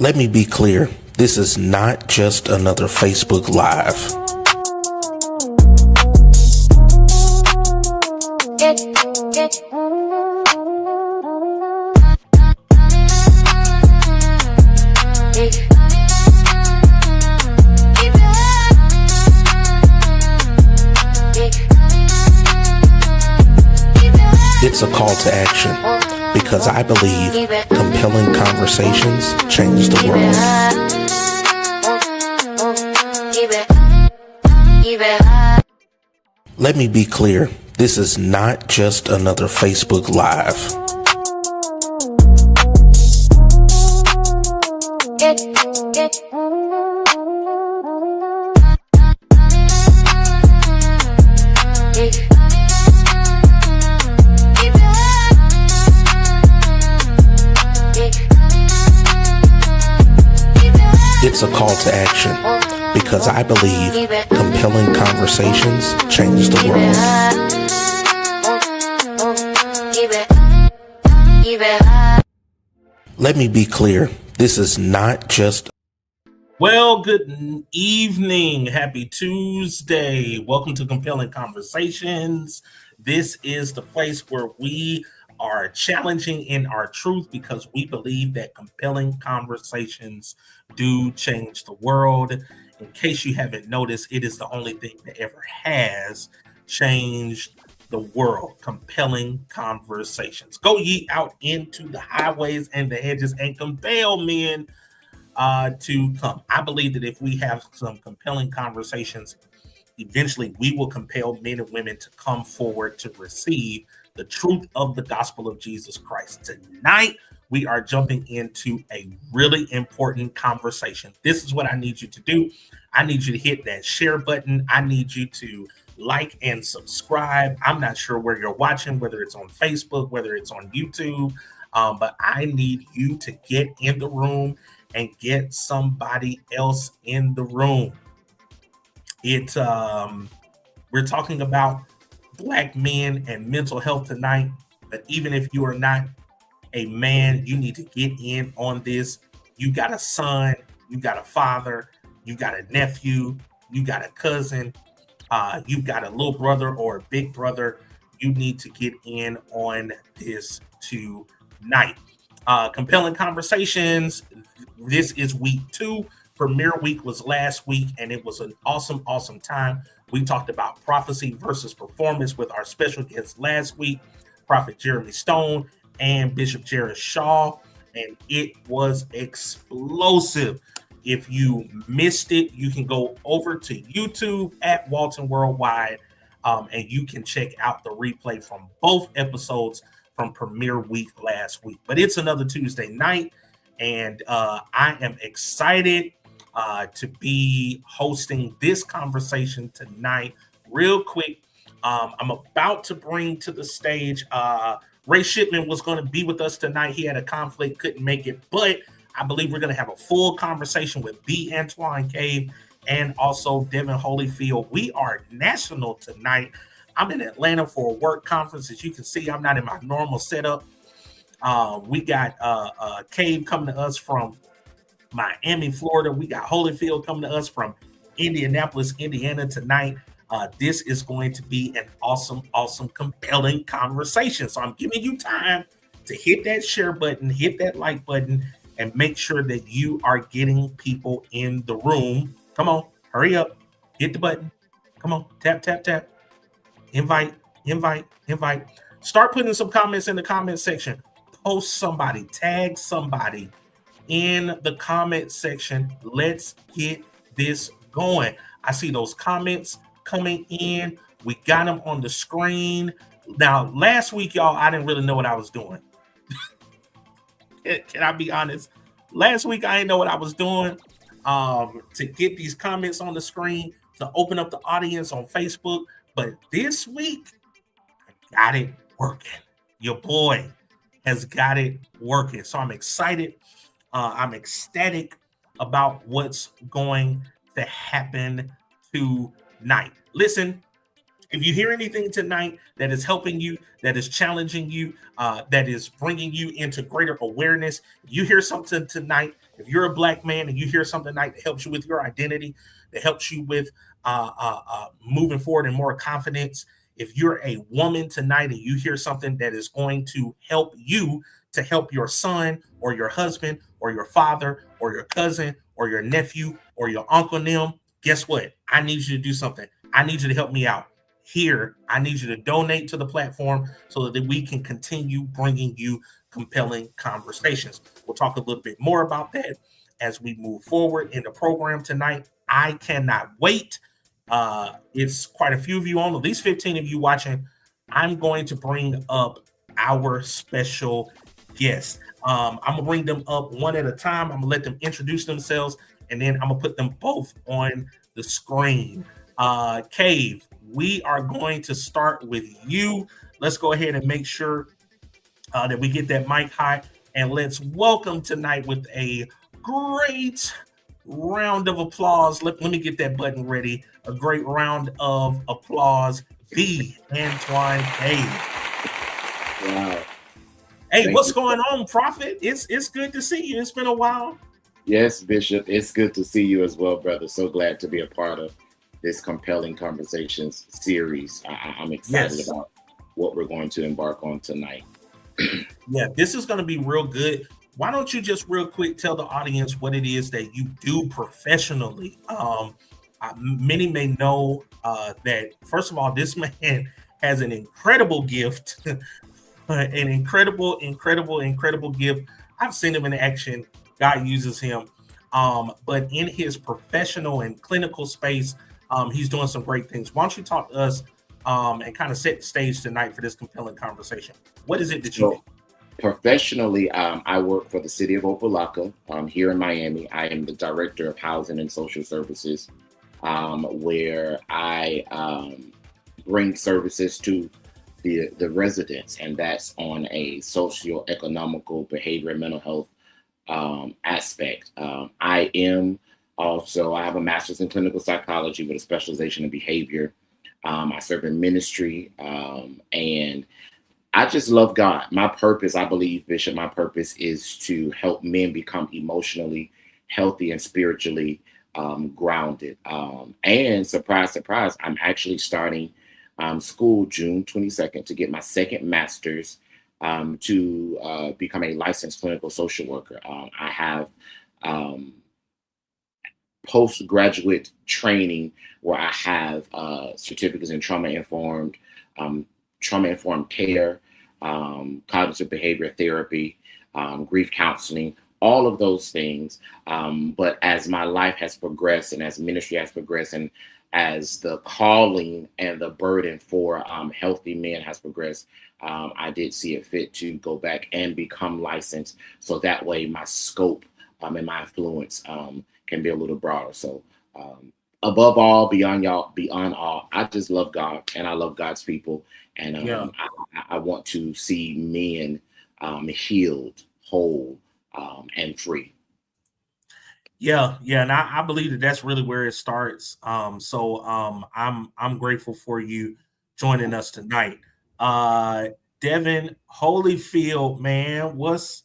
Let me be clear. This is not just another Facebook Live. It's a call to action because I believe compelling conversations change the world. Let me be clear. This is not just another Facebook Live. It's a call to action because I believe compelling conversations change the world. Let me be clear. This is not just... Well, good evening. Happy Tuesday. Welcome to Compelling Conversations. This is the place where we are challenging in our truth because we believe that compelling conversations do change the world. In case you haven't noticed, it is the only thing that ever has changed the world. Compelling conversations. Go ye out into the highways and the hedges and compel men to come. I believe that if we have some compelling conversations, eventually we will compel men and women to come forward to receive the truth of the gospel of Jesus Christ. Tonight, we are jumping into a really important conversation. This is what I need you to do. I need you to hit that share button. I need you to like and subscribe. I'm not sure where you're watching, whether it's on Facebook, whether it's on YouTube, but I need you to get in the room and get somebody else in the room. We're talking about Black men and mental health tonight, but even if you are not a man, you need to get in on this. You got a son, you got a father, you got a nephew, you got a cousin, you got a little brother or a big brother. You need to get in on this tonight. Compelling Conversations. This is week 2. Premiere week was last week, and it was an awesome time. We talked about prophecy versus performance with our special guest last week, Prophet Jeremy Stone and Bishop Jared Shaw, and it was explosive. If you missed it, you can go over to YouTube at Walton Worldwide, and you can check out the replay from both episodes from premiere week last week. But it's another Tuesday night, and I am excited to be hosting this conversation tonight. Real quick, I'm about to bring to the stage Ray Shipman was going to be with us tonight. He had a conflict, couldn't make it, but I believe we're going to have a full conversation with B. Antoine Cave and also Devin Holyfield. We are national tonight. I'm in Atlanta for a work conference. As you can see, I'm not in my normal setup. We got Cave coming to us from Miami, Florida. We got Holyfield coming to us from Indianapolis, Indiana tonight. This is going to be an awesome, compelling conversation. So I'm giving you time to hit that share button, hit that like button, and make sure that you are getting people in the room. Come on, hurry up, hit the button. Come on, tap. Invite. Start putting some comments in the comment section. Post somebody, tag somebody in the comment section. Let's get this going. I see those comments coming in. We got them on the screen. Now, last week, y'all, I didn't really know what I was doing. Can I be honest? Last week, I didn't know what I was doing to get these comments on the screen, to open up the audience on Facebook. But this week, I got it working. Your boy has got it working. So I'm excited. I'm ecstatic about what's going to happen tonight. Listen, If you hear anything tonight that is helping you, that is challenging you, that is bringing you into greater awareness, if you hear something tonight, if you're a black man and you hear something tonight that helps you with your identity, that helps you with moving forward in more confidence, if you're a woman tonight and you hear something that is going to help you to help your son or your husband or your father or your cousin or your nephew or your uncle them, guess what? I need you to do something. I need you to help me out. Here, I need you to donate to the platform so that we can continue bringing you compelling conversations. We'll talk a little bit more about that as we move forward in the program tonight. I cannot wait. It's quite a few of you on, at least 15 of you watching. I'm going to bring up our special guests. I'm gonna bring them up one at a time. I'm gonna let them introduce themselves, and then I'm gonna put them both on the screen. Cave, we are going to start with you. Let's go ahead and make sure that we get that mic high, and let's welcome tonight with a great round of applause. Let me get that button ready. A great round of applause. B. Antoine Cave. Wow. Hey, what's going on, Prophet? It's good to see you. It's been a while. Yes, Bishop. It's good to see you as well, brother. So glad to be a part of this compelling conversations series. I'm excited about what we're going to embark on tonight. Yeah, this is going to be real good. Why don't you just real quick tell the audience what it is that you do professionally? Many may know that, first of all, this man has an incredible gift, an incredible gift. I've seen him in action. God uses him. But in his professional and clinical space, he's doing some great things. Why don't you talk to us and kind of set the stage tonight for this compelling conversation? What is it that you do? Professionally, I work for the city of Opa-locka here in Miami. I am the director of housing and social services, where I bring services to the residents, and that's on a socio-economical, behavior, and mental health aspect. I have a master's in clinical psychology with a specialization in behavior. I serve in ministry, and I just love God. My purpose, I believe, Bishop, my purpose is to help men become emotionally healthy and spiritually grounded. And surprise, surprise, I'm actually starting school June 22nd to get my second master's to become a licensed clinical social worker. I have postgraduate training where I have certificates in trauma-informed care, cognitive behavior therapy, grief counseling, all of those things. But as my life has progressed and as ministry has progressed and as the calling and the burden for healthy men has progressed, I did see it fit to go back and become licensed. So that way my scope and my influence can be a little broader. So above all, beyond all, I just love God and I love God's people. And I want to see men healed, whole, and free. Yeah, and I believe that that's really where it starts. So I'm grateful for you joining us tonight. Devin Holyfield, man, what's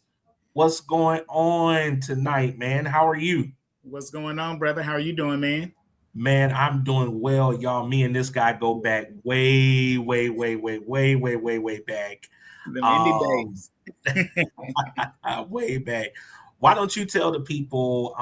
going on tonight, man? How are you? What's going on, brother? How are you doing, man? Man, I'm doing well, y'all. Me and this guy go back way back. The indie days. Way back. Why don't you tell the people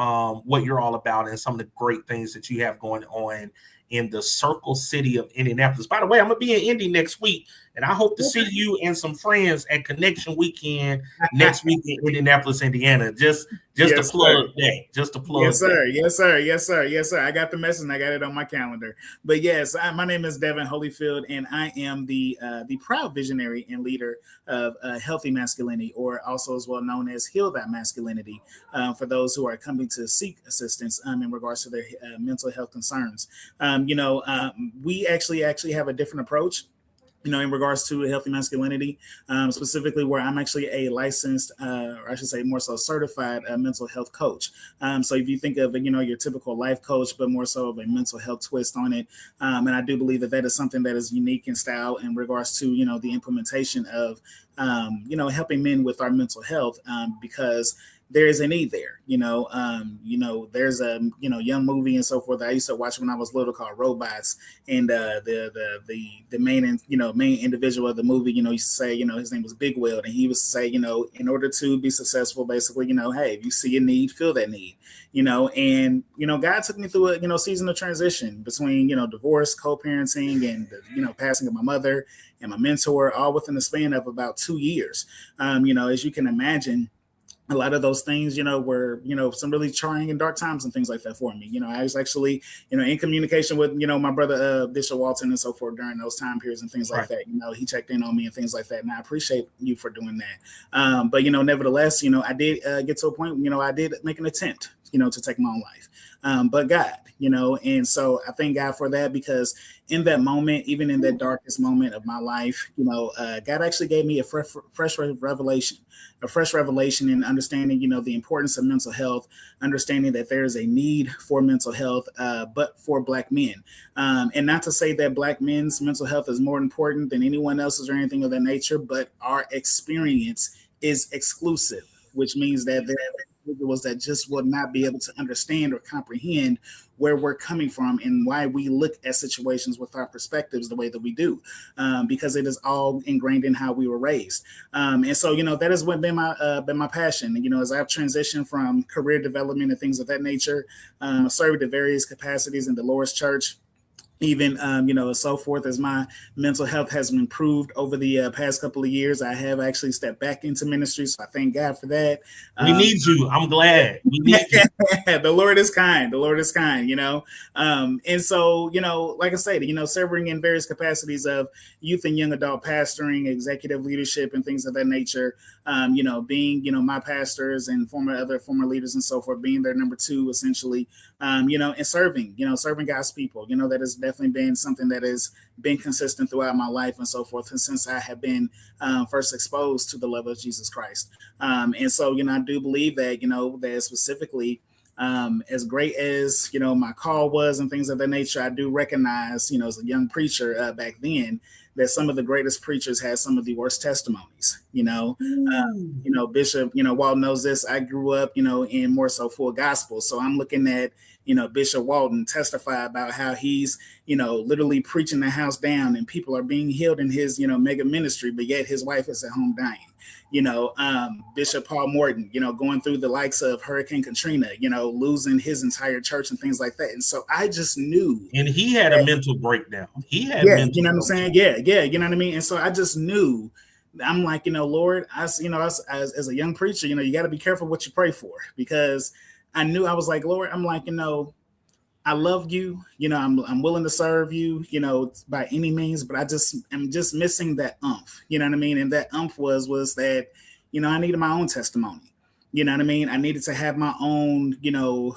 what you're all about and some of the great things that you have going on in the Circle City of Indianapolis? By the way, I'm going to be in Indy next week, and I hope to see you and some friends at Connection Weekend next week in Indianapolis, Indiana. Just to plug that. Just to plug Yes, sir. I got the message and I got it on my calendar. But yes, my name is Devin Holyfield, and I am the proud visionary and leader of Healthy Masculinity, or also as well known as Heal That Masculinity, for those who are coming to seek assistance in regards to their mental health concerns. We actually have a different approach in regards to healthy masculinity, specifically where I'm actually a licensed, or I should say more so certified mental health coach. So if you think of, your typical life coach, but more so of a mental health twist on it. And I do believe that that is something that is unique in style in regards to, the implementation of, helping men with our mental health, because there is a need there. There's a young movie and so forth that I used to watch when I was little called Robots, and the main individual of the movie, used to say, his name was Big Weld, and he was to say, in order to be successful, basically, hey, if you see a need, fill that need, and God took me through a season of transition between divorce, co-parenting, and passing of my mother and my mentor, all within the span of about 2 years. As you can imagine, a lot of those things, were, some really trying and dark times and things like that for me. I was actually, in communication with, my brother, Bishop Walton and so forth during those time periods and things like that. He checked in on me and things like that. And I appreciate you for doing that. But, nevertheless, I did get to a point, I did make an attempt, to take my own life. But God, and so I thank God for that, because in that moment, even in that darkest moment of my life, God actually gave me a fresh revelation in understanding, the importance of mental health, understanding that there is a need for mental health, but for Black men. And not to say that Black men's mental health is more important than anyone else's or anything of that nature, but our experience is exclusive, which means that there are individuals that just will not be able to understand or comprehend where we're coming from and why we look at situations with our perspectives the way that we do, because it is all ingrained in how we were raised. And so, that has been my passion. As I've transitioned from career development and things of that nature, served at various capacities in the Lord's Church, even, so forth, as my mental health has improved over the past couple of years. I have actually stepped back into ministry, so I thank God for that. We need you. I'm glad. We need you. The Lord is kind. The Lord is kind, and so, like I said, serving in various capacities of youth and young adult pastoring, executive leadership, and things of that nature, being, my pastors and former leaders and so forth, being their number two, essentially, and serving God's people, that has definitely been something that has been consistent throughout my life and so forth. And since I have been first exposed to the love of Jesus Christ. And so, I do believe that, that specifically, as great as, my call was and things of that nature, I do recognize, as a young preacher back then, that some of the greatest preachers had some of the worst testimonies, Bishop, Walton knows this. I grew up, in more so full gospel. So I'm looking at, Bishop Walton testify about how he's, literally preaching the house down and people are being healed in his, mega ministry, but yet his wife is at home dying. Bishop Paul Morton, going through the likes of Hurricane Katrina, losing his entire church and things like that. And so I just knew. And he had a mental breakdown. He had, you know what I'm saying? Yeah. You know what I mean? And so I just knew. I'm like, Lord, as a young preacher, you got to be careful what you pray for, because I knew, I was like, Lord, I'm like, I love you, I'm willing to serve you, by any means, but I'm just missing that umph, you know what I mean? And that umph was that, I needed my own testimony. You know what I mean? I needed to have my own,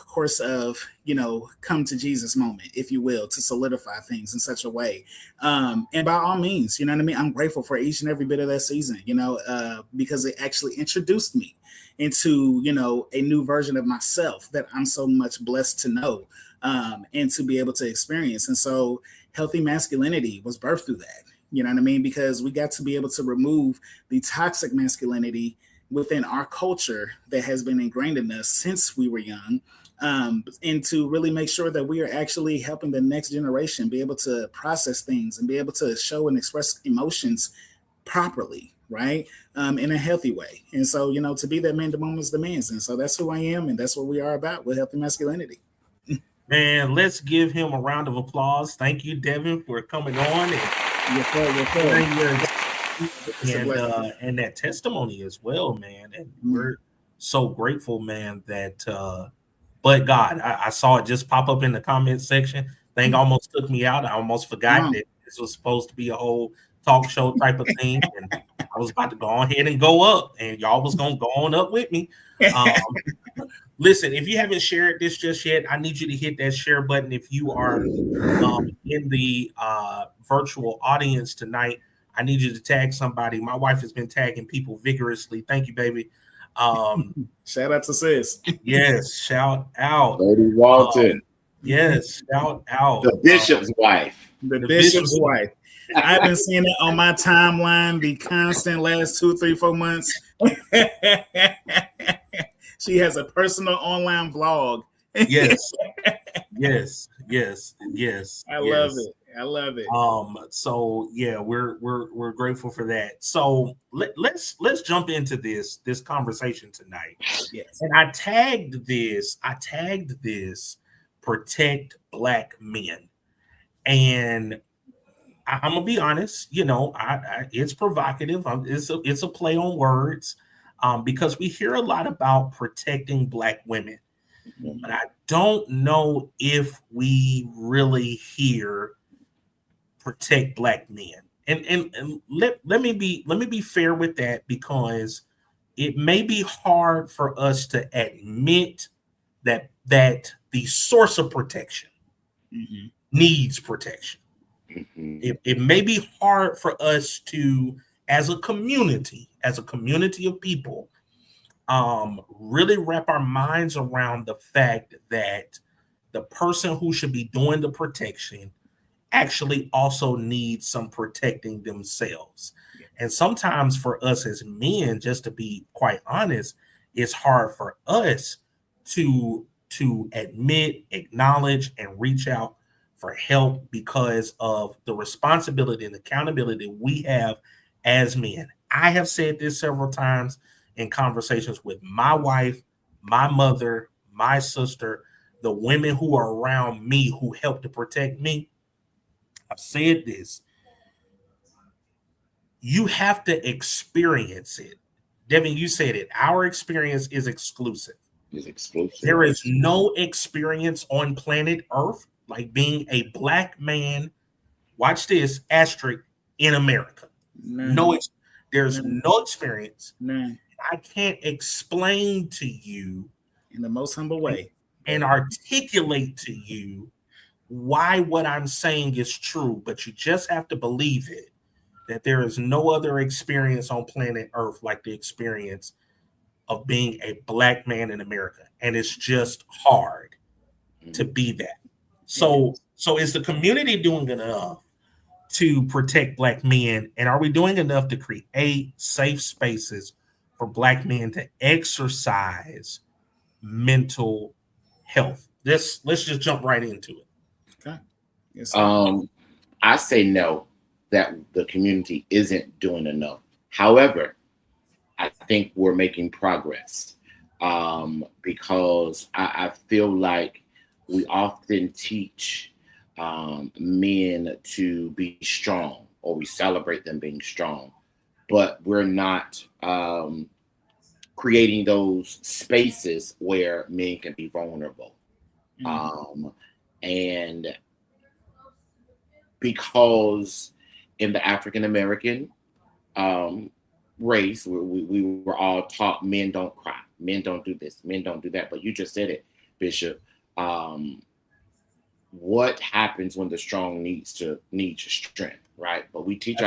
course of, come to Jesus moment, if you will, to solidify things in such a way. And by all means, you know what I mean? I'm grateful for each and every bit of that season, because it actually introduced me into, a new version of myself that I'm so much blessed to know, and to be able to experience. And so healthy masculinity was birthed through that, you know what I mean? Because we got to be able to remove the toxic masculinity within our culture that has been ingrained in us since we were young, and to really make sure that we are actually helping the next generation be able to process things and be able to show and express emotions properly, right? In a healthy way. And so, to be that man to moments demands. And so that's who I am, and that's what we are about with healthy masculinity. Man, let's give him a round of applause. Thank you, Devin, for coming on. And that testimony as well, man. And we're so grateful, man, that but God, I saw it just pop up in the comment section. Thing almost took me out. I almost forgot that this was supposed to be a whole talk show type of thing. And I was about to go ahead and go up, and y'all was gonna go on up with me. Listen, if you haven't shared this just yet, I need you to hit that share button. If you are in the virtual audience tonight, I need you to tag somebody. My wife has been tagging people vigorously. Thank you, baby. Shout out to sis. Yes, shout out. Lady Walton, Yes, shout out. the bishop's wife. The bishop's wife. I've been seeing it on my timeline the constant last 2, 3, 4 months. She has a personal online vlog. Yes, yes, yes, yes. I love it. I love it. So yeah, we're grateful for that. So let's jump into this conversation tonight. Yes. And I tagged this protect Black men. And I'm gonna be honest, you know, it's provocative. It's a play on words, because we hear a lot about protecting Black women, but I don't know if we really hear protect Black men. And let me be fair with that, because it may be hard for us to admit that the source of protection needs protection. It may be hard for us to, as a community of people, really wrap our minds around the fact that the person who should be doing the protection actually also needs some protecting themselves. And sometimes for us as men, just to be quite honest, it's hard for us to admit, acknowledge, and reach out for help because of the responsibility and accountability we have as men. I have said this several times in conversations with my wife, my mother, my sister, the women who are around me who help to protect me. I've said this. You have to experience it. Devin, you said it. Our experience is exclusive. There is no experience on planet Earth like being a Black man, watch this, asterisk, in America. There's no experience. I can't explain to you in the most humble way and articulate to you why what I'm saying is true, but you just have to believe it, that there is no other experience on planet Earth like the experience of being a Black man in America. And it's just hard to be that. So is the community doing enough to protect Black men? And are we doing enough to create safe spaces for Black men to exercise mental health? Let's just jump right into it. Okay. Yes, I say no, that the community isn't doing enough. However, I think we're making progress, because I feel like we often teach men to be strong, or we celebrate them being strong, but we're not creating those spaces where men can be vulnerable. And because in the African American race, we were all taught men don't cry, men don't do this, men don't do that. But you just said it, Bishop. What happens when the strong needs strength, right? But we teach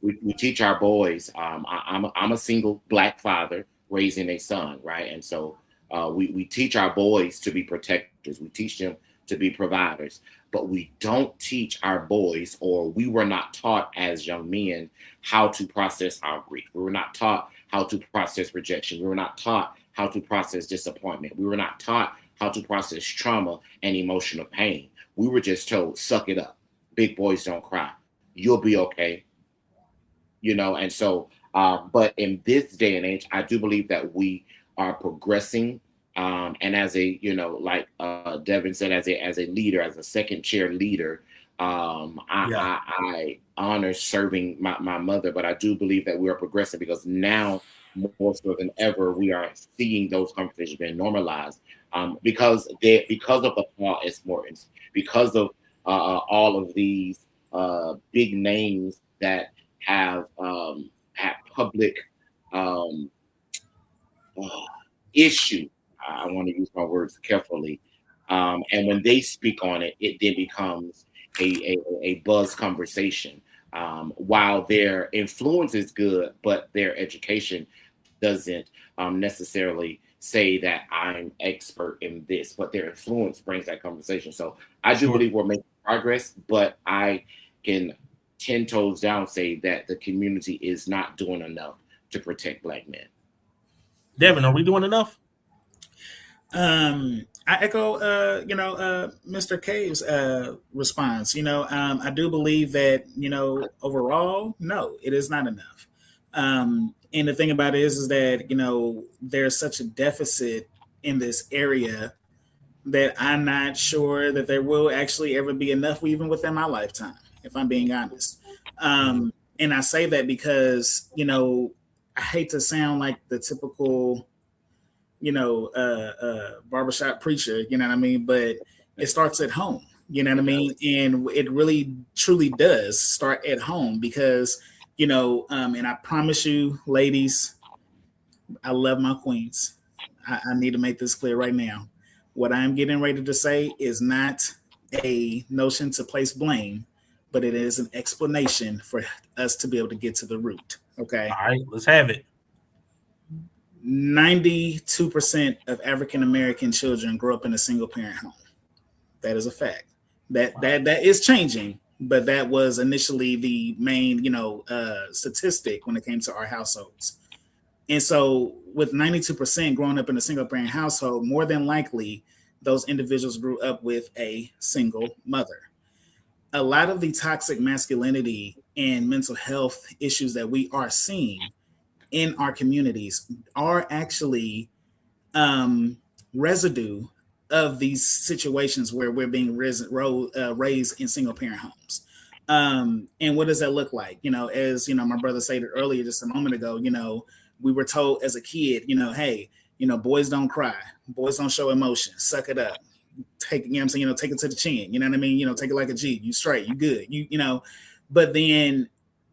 we teach our boys. I'm a single Black father raising a son, right? And so we teach our boys to be protectors. We teach them to be providers, but we don't teach our boys, or we were not taught as young men how to process our grief. We were not taught how to process rejection. We were not taught how to process disappointment. We were not taught how to process trauma and emotional pain. We were just told, suck it up. Big boys don't cry. You'll be okay. You know, and so, but in this day and age, I do believe that we are progressing. And as a, you know, like Devin said, as a leader, as a second chair leader, I honor serving my mother, but I do believe that we are progressing, because now more so than ever, we are seeing those conversations being normalized, because of the Paul S. Mortons, because of all of these big names that have public issue. I want to use my words carefully. And when they speak on it, it then becomes a buzz conversation. while their influence is good, but their education doesn't necessarily say that I'm expert in this, but their influence brings that conversation. So I do believe we're making progress, but I can 10 toes down say that the community is not doing enough to protect Black men. Devin, are we doing enough? I echo, Mr. Cave's response. I do believe that, overall, no, it is not enough. And the thing about it is that, there's such a deficit in this area that I'm not sure that there will actually ever be enough, even within my lifetime, if I'm being honest. And I say that because, I hate to sound like the typical, barbershop preacher, you know what I mean? But it starts at home, you know what I mean? And it really truly does start at home because, and I promise you, ladies, I love my queens. I need to make this clear right now. What I'm getting ready to say is not a notion to place blame, but it is an explanation for us to be able to get to the root. Okay. All right, let's have it. 92% of African American children grow up in a single parent home. That is a fact. That is changing, but that was initially the main, statistic when it came to our households. And so with 92% growing up in a single parent household, more than likely those individuals grew up with a single mother. A lot of the toxic masculinity and mental health issues that we are seeing in our communities are actually residue of these situations where we're being raised in single parent homes. And what does that look like? As my brother said it earlier, just a moment ago, we were told as a kid, hey, boys don't cry, boys don't show emotion, suck it up, take it, take it to the chin, you know what I mean? Take it like a G, you straight, you good, but then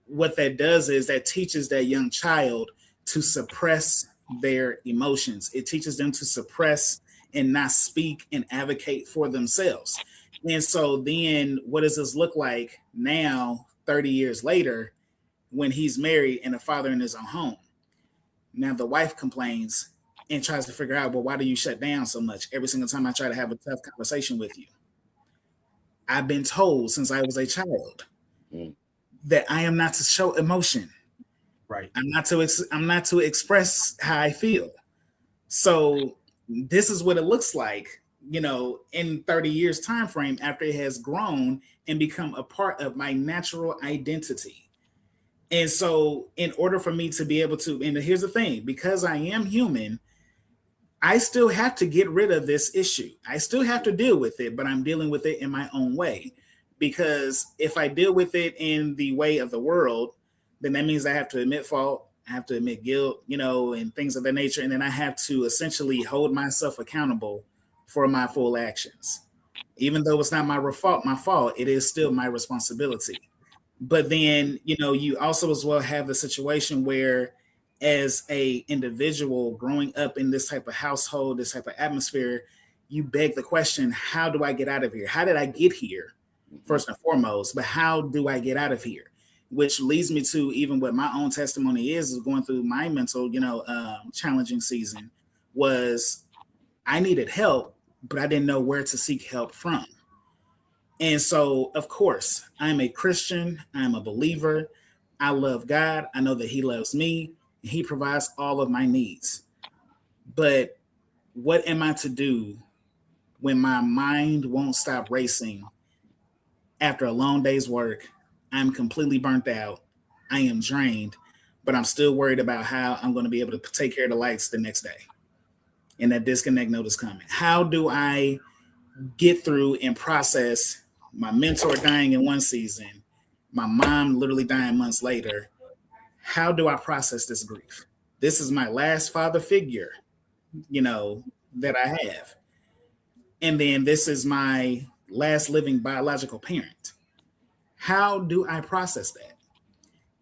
what that does is that teaches that young child to suppress their emotions. It teaches them to suppress and not speak and advocate for themselves. And so then what does this look like now, 30 years later, when he's married and a father in his own home? Now the wife complains and tries to figure out, well, why do you shut down so much every single time I try to have a tough conversation with you? I've been told since I was a child that I am not to show emotion. Right. I'm not to express how I feel. So this is what it looks like, in 30 years time frame after it has grown and become a part of my natural identity. And so in order for me to be able to, and here's the thing, because I am human, I still have to get rid of this issue. I still have to deal with it, but I'm dealing with it in my own way. Because if I deal with it in the way of the world, then that means I have to admit fault, I have to admit guilt, and things of that nature. And then I have to essentially hold myself accountable for my full actions. Even though it's not my fault, it is still my responsibility. But then, you also as well have the situation where as a individual growing up in this type of household, this type of atmosphere, you beg the question, how do I get out of here? How did I get here? First and foremost, but how do I get out of here? Which leads me to even what my own testimony is going through my mental, challenging season was I needed help, but I didn't know where to seek help from. And so, of course, I'm a Christian. I'm a believer. I love God. I know that he loves me. And he provides all of my needs. But what am I to do when my mind won't stop racing after a long day's work? I'm completely burnt out. I am drained, but I'm still worried about how I'm going to be able to take care of the lights the next day. And that disconnect note is coming. How do I get through and process my mentor dying in one season, my mom literally dying months later? How do I process this grief? This is my last father figure, that I have. And then this is my last living biological parent. How do I process that?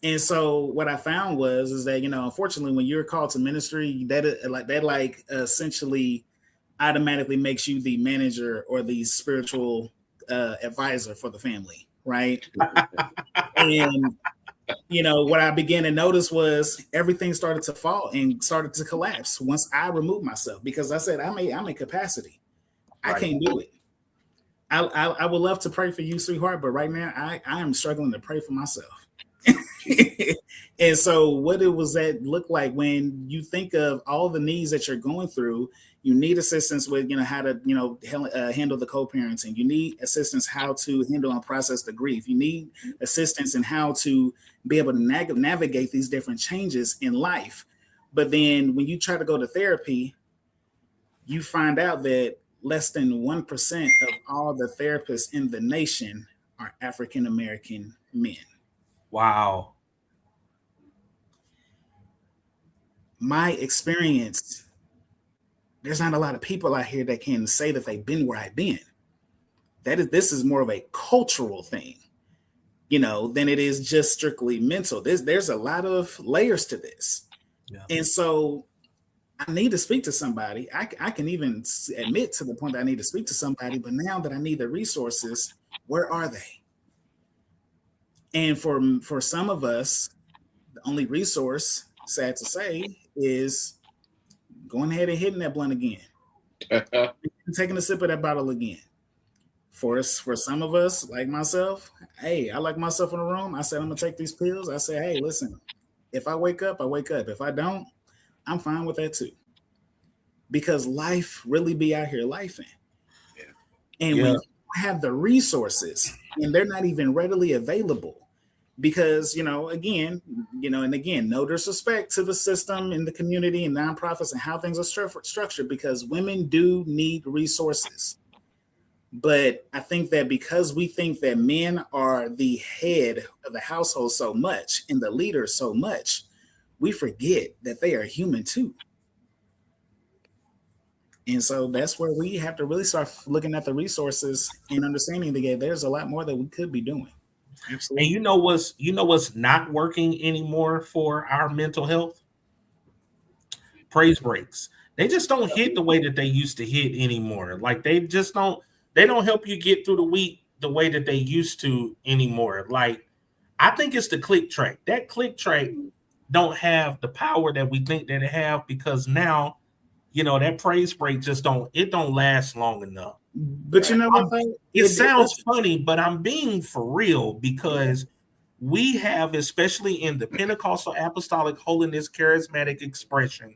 And so what I found is that, unfortunately, when you're called to ministry, that essentially automatically makes you the manager or the spiritual advisor for the family. right? And what I began to notice was everything started to fall and started to collapse once I removed myself, because I said I'm a capacity. I can't do it. I would love to pray for you, sweetheart, but right now I am struggling to pray for myself. And so what it was that look like when you think of all the needs that you're going through, you need assistance with, how to, handle the co-parenting. You need assistance how to handle and process the grief. You need assistance in how to be able to navigate these different changes in life. But then when you try to go to therapy, you find out that less than 1% of all the therapists in the nation are African-American men. Wow. My experience, there's not a lot of people out here that can say that they've been where I've been. This is more of a cultural thing, than it is just strictly mental. There's a lot of layers to this. Yeah. And so I need to speak to somebody. I can even admit to the point that I need to speak to somebody, but now that I need the resources, where are they? And for some of us, the only resource, sad to say, is going ahead and hitting that blunt again. Taking a sip of that bottle again. For some of us, like myself, hey, I like myself in the room. I said, I'm going to take these pills. I said, hey, listen, if I wake up, I wake up. If I don't, I'm fine with that too. Because life really be out here lifing. Yeah. And when you have the resources and they're not even readily available, because, again, no disrespect to the system and the community and nonprofits and how things are structured, because women do need resources. But I think that because we think that men are the head of the household so much and the leader so much, we forget that they are human too. And so that's where we have to really start looking at the resources and understanding that there's a lot more that we could be doing. Absolutely. And you know what's not working anymore for our mental health? Praise breaks. They just don't hit the way that they used to hit anymore. Like they don't help you get through the week the way that they used to anymore. Like I think it's the click track. That click track don't have the power that we think that it have, because now, that praise break just don't last long enough. But it sounds funny, but I'm being for real, because we have, especially in the Pentecostal Apostolic Holiness Charismatic expression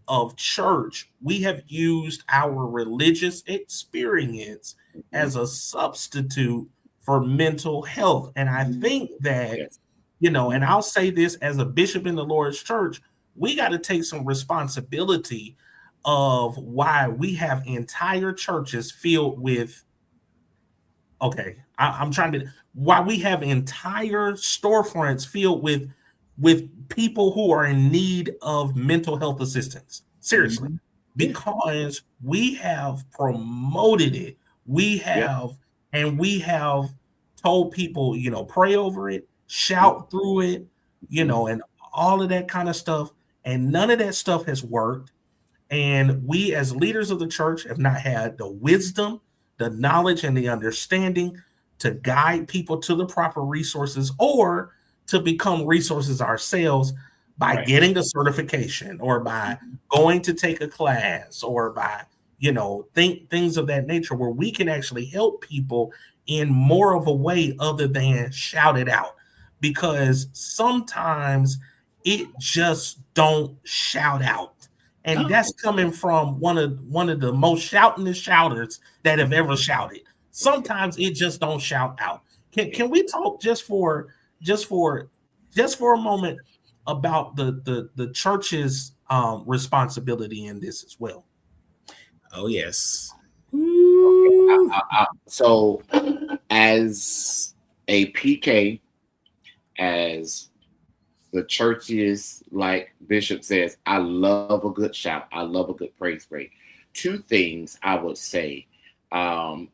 of church, we have used our religious experience as a substitute for mental health. And I think that, and I'll say this as a bishop in the Lord's church, we got to take some responsibility of why we have entire churches filled with, why we have entire storefronts filled with people who are in need of mental health assistance. Seriously, because we have promoted it. We have told people, pray over it, shout through it, and all of that kind of stuff. And none of that stuff has worked. And we as leaders of the church have not had the wisdom, the knowledge, and the understanding to guide people to the proper resources, or to become resources ourselves by getting a certification, or by going to take a class, or by, things of that nature, where we can actually help people in more of a way other than shout it out. Because sometimes it just don't shout out. And that's coming from one of the most shoutingest shouters that have ever shouted. Sometimes it just don't shout out. Can we talk just for a moment about the church's responsibility in this as well? Oh yes. So, as a PK, as the church is, like Bishop says, I love a good shout. I love a good praise break. Two things I would say.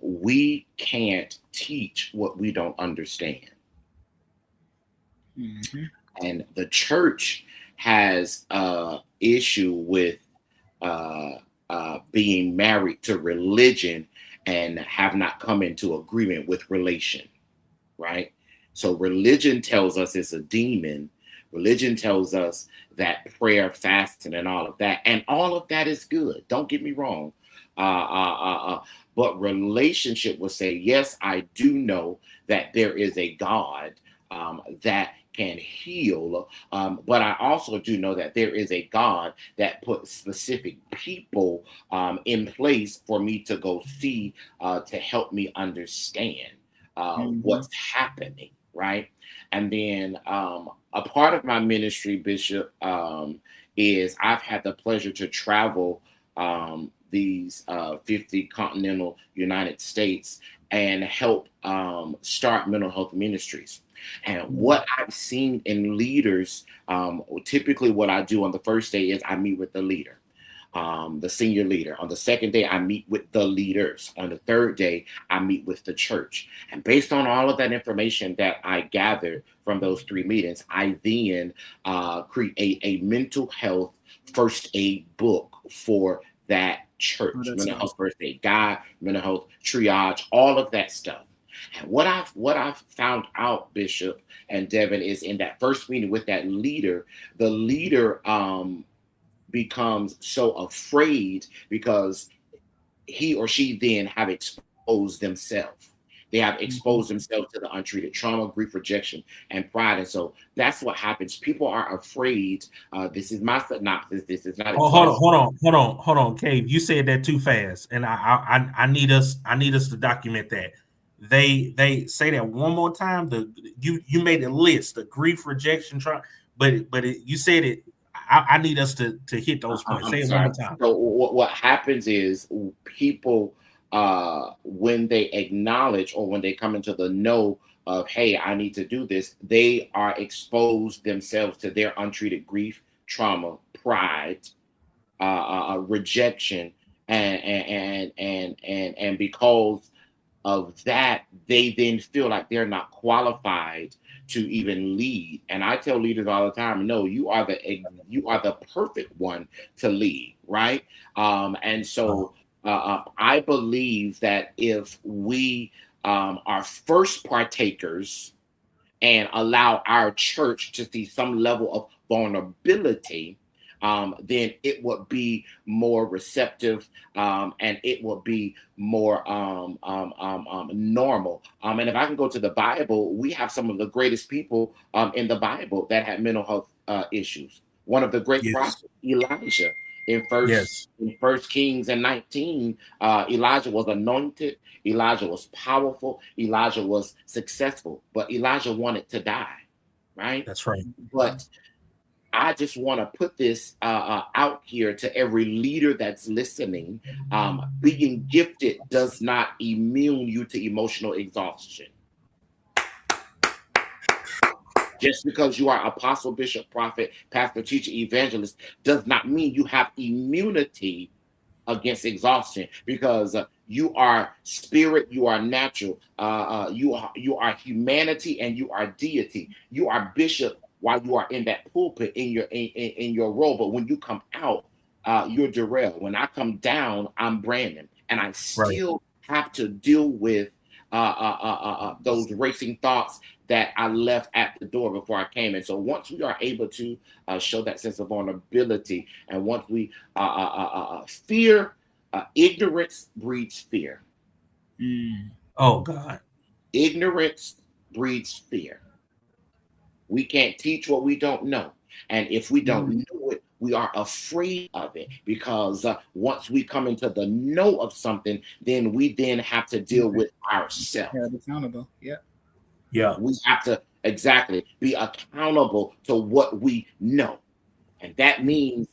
We can't teach what we don't understand. Mm-hmm. And the church has an issue with being married to religion and have not come into agreement with relation. right? So religion tells us it's a demon. Religion tells us that prayer, fasting, and all of that is good. Don't get me wrong. But relationship will say, yes, I do know that there is a God that can heal, but I also do know that there is a God that put specific people in place for me to go see to help me understand what's happening, right? And then a part of my ministry, Bishop, is I've had the pleasure to travel these 50 continental United States and help start mental health ministries. And what I've seen in leaders, typically what I do on the first day is I meet with the leader, the senior leader. On the second day, I meet with the leaders. On the third day, I meet with the church. And based on all of that information that I gathered from those 3 meetings, I then create a mental health first aid book for that church. Mental health first aid guide, mental health triage, all of that stuff. And what I've found out, Bishop and Devin, is in that first meeting with that leader, the leader becomes so afraid because he or she then have exposed themselves. They have exposed themselves to the untreated trauma, grief, rejection, and pride. And so that's what happens. People are afraid. This is my synopsis. This is not. Oh, hold on, Cave. You said that too fast, and I need us to document that. They say that one more time. You made a list: the grief, rejection, trauma, but you said it. I need us to hit those points. Say it one more time. So what happens is people, when they acknowledge or when they come into the know of, hey, I need to do this, they are exposed themselves to their untreated grief, trauma, pride, rejection, and because of that, they then feel like they're not qualified to even lead. And I tell leaders all the time, no, you are the perfect one to lead, right? And so I believe that if we are first partakers and allow our church to see some level of vulnerability, then it would be more receptive and it would be more normal. And if I can go to the Bible, we have some of the greatest people in the Bible that had mental health issues. One of the great prophets, Elijah. In First Kings and 19, Elijah was anointed. Elijah was powerful. Elijah was successful, but Elijah wanted to die, right? That's right. But I just want to put this out here to every leader that's listening. Being gifted does not immune you to emotional exhaustion. Just because you are apostle, bishop, prophet, pastor, teacher, evangelist does not mean you have immunity against exhaustion, because you are spirit, you are natural, you are humanity, and you are deity. You are bishop while you are in that pulpit in your role, but when you come out, you're Darrell. When I come down, I'm Brandon, and I still have to deal with those racing thoughts that I left at the door before I came in. So once we are able to show that sense of vulnerability, and once we fear, ignorance breeds fear. Oh God, ignorance breeds fear. We can't teach what we don't know, and if we don't know it, we are afraid of it, because once we come into the know of something, then we then have to deal with ourselves. Yeah, accountable. Yeah. Yeah. We have to be accountable to what we know. And that means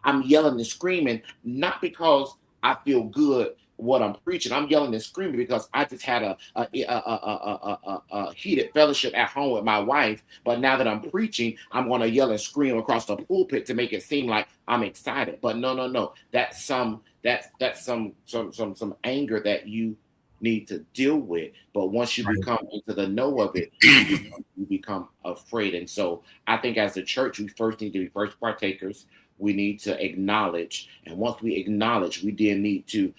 I'm yelling and screaming, not because I feel good what I'm preaching. I'm yelling and screaming because I just had a heated fellowship at home with my wife. But now that I'm preaching, I'm going to yell and scream across the pulpit to make it seem like I'm excited. But no. That's some anger that you need to deal with. But once you Right. become into the know of it, you become afraid. And so I think as a church, we first need to be first partakers. We need to acknowledge, and once we acknowledge, we then need to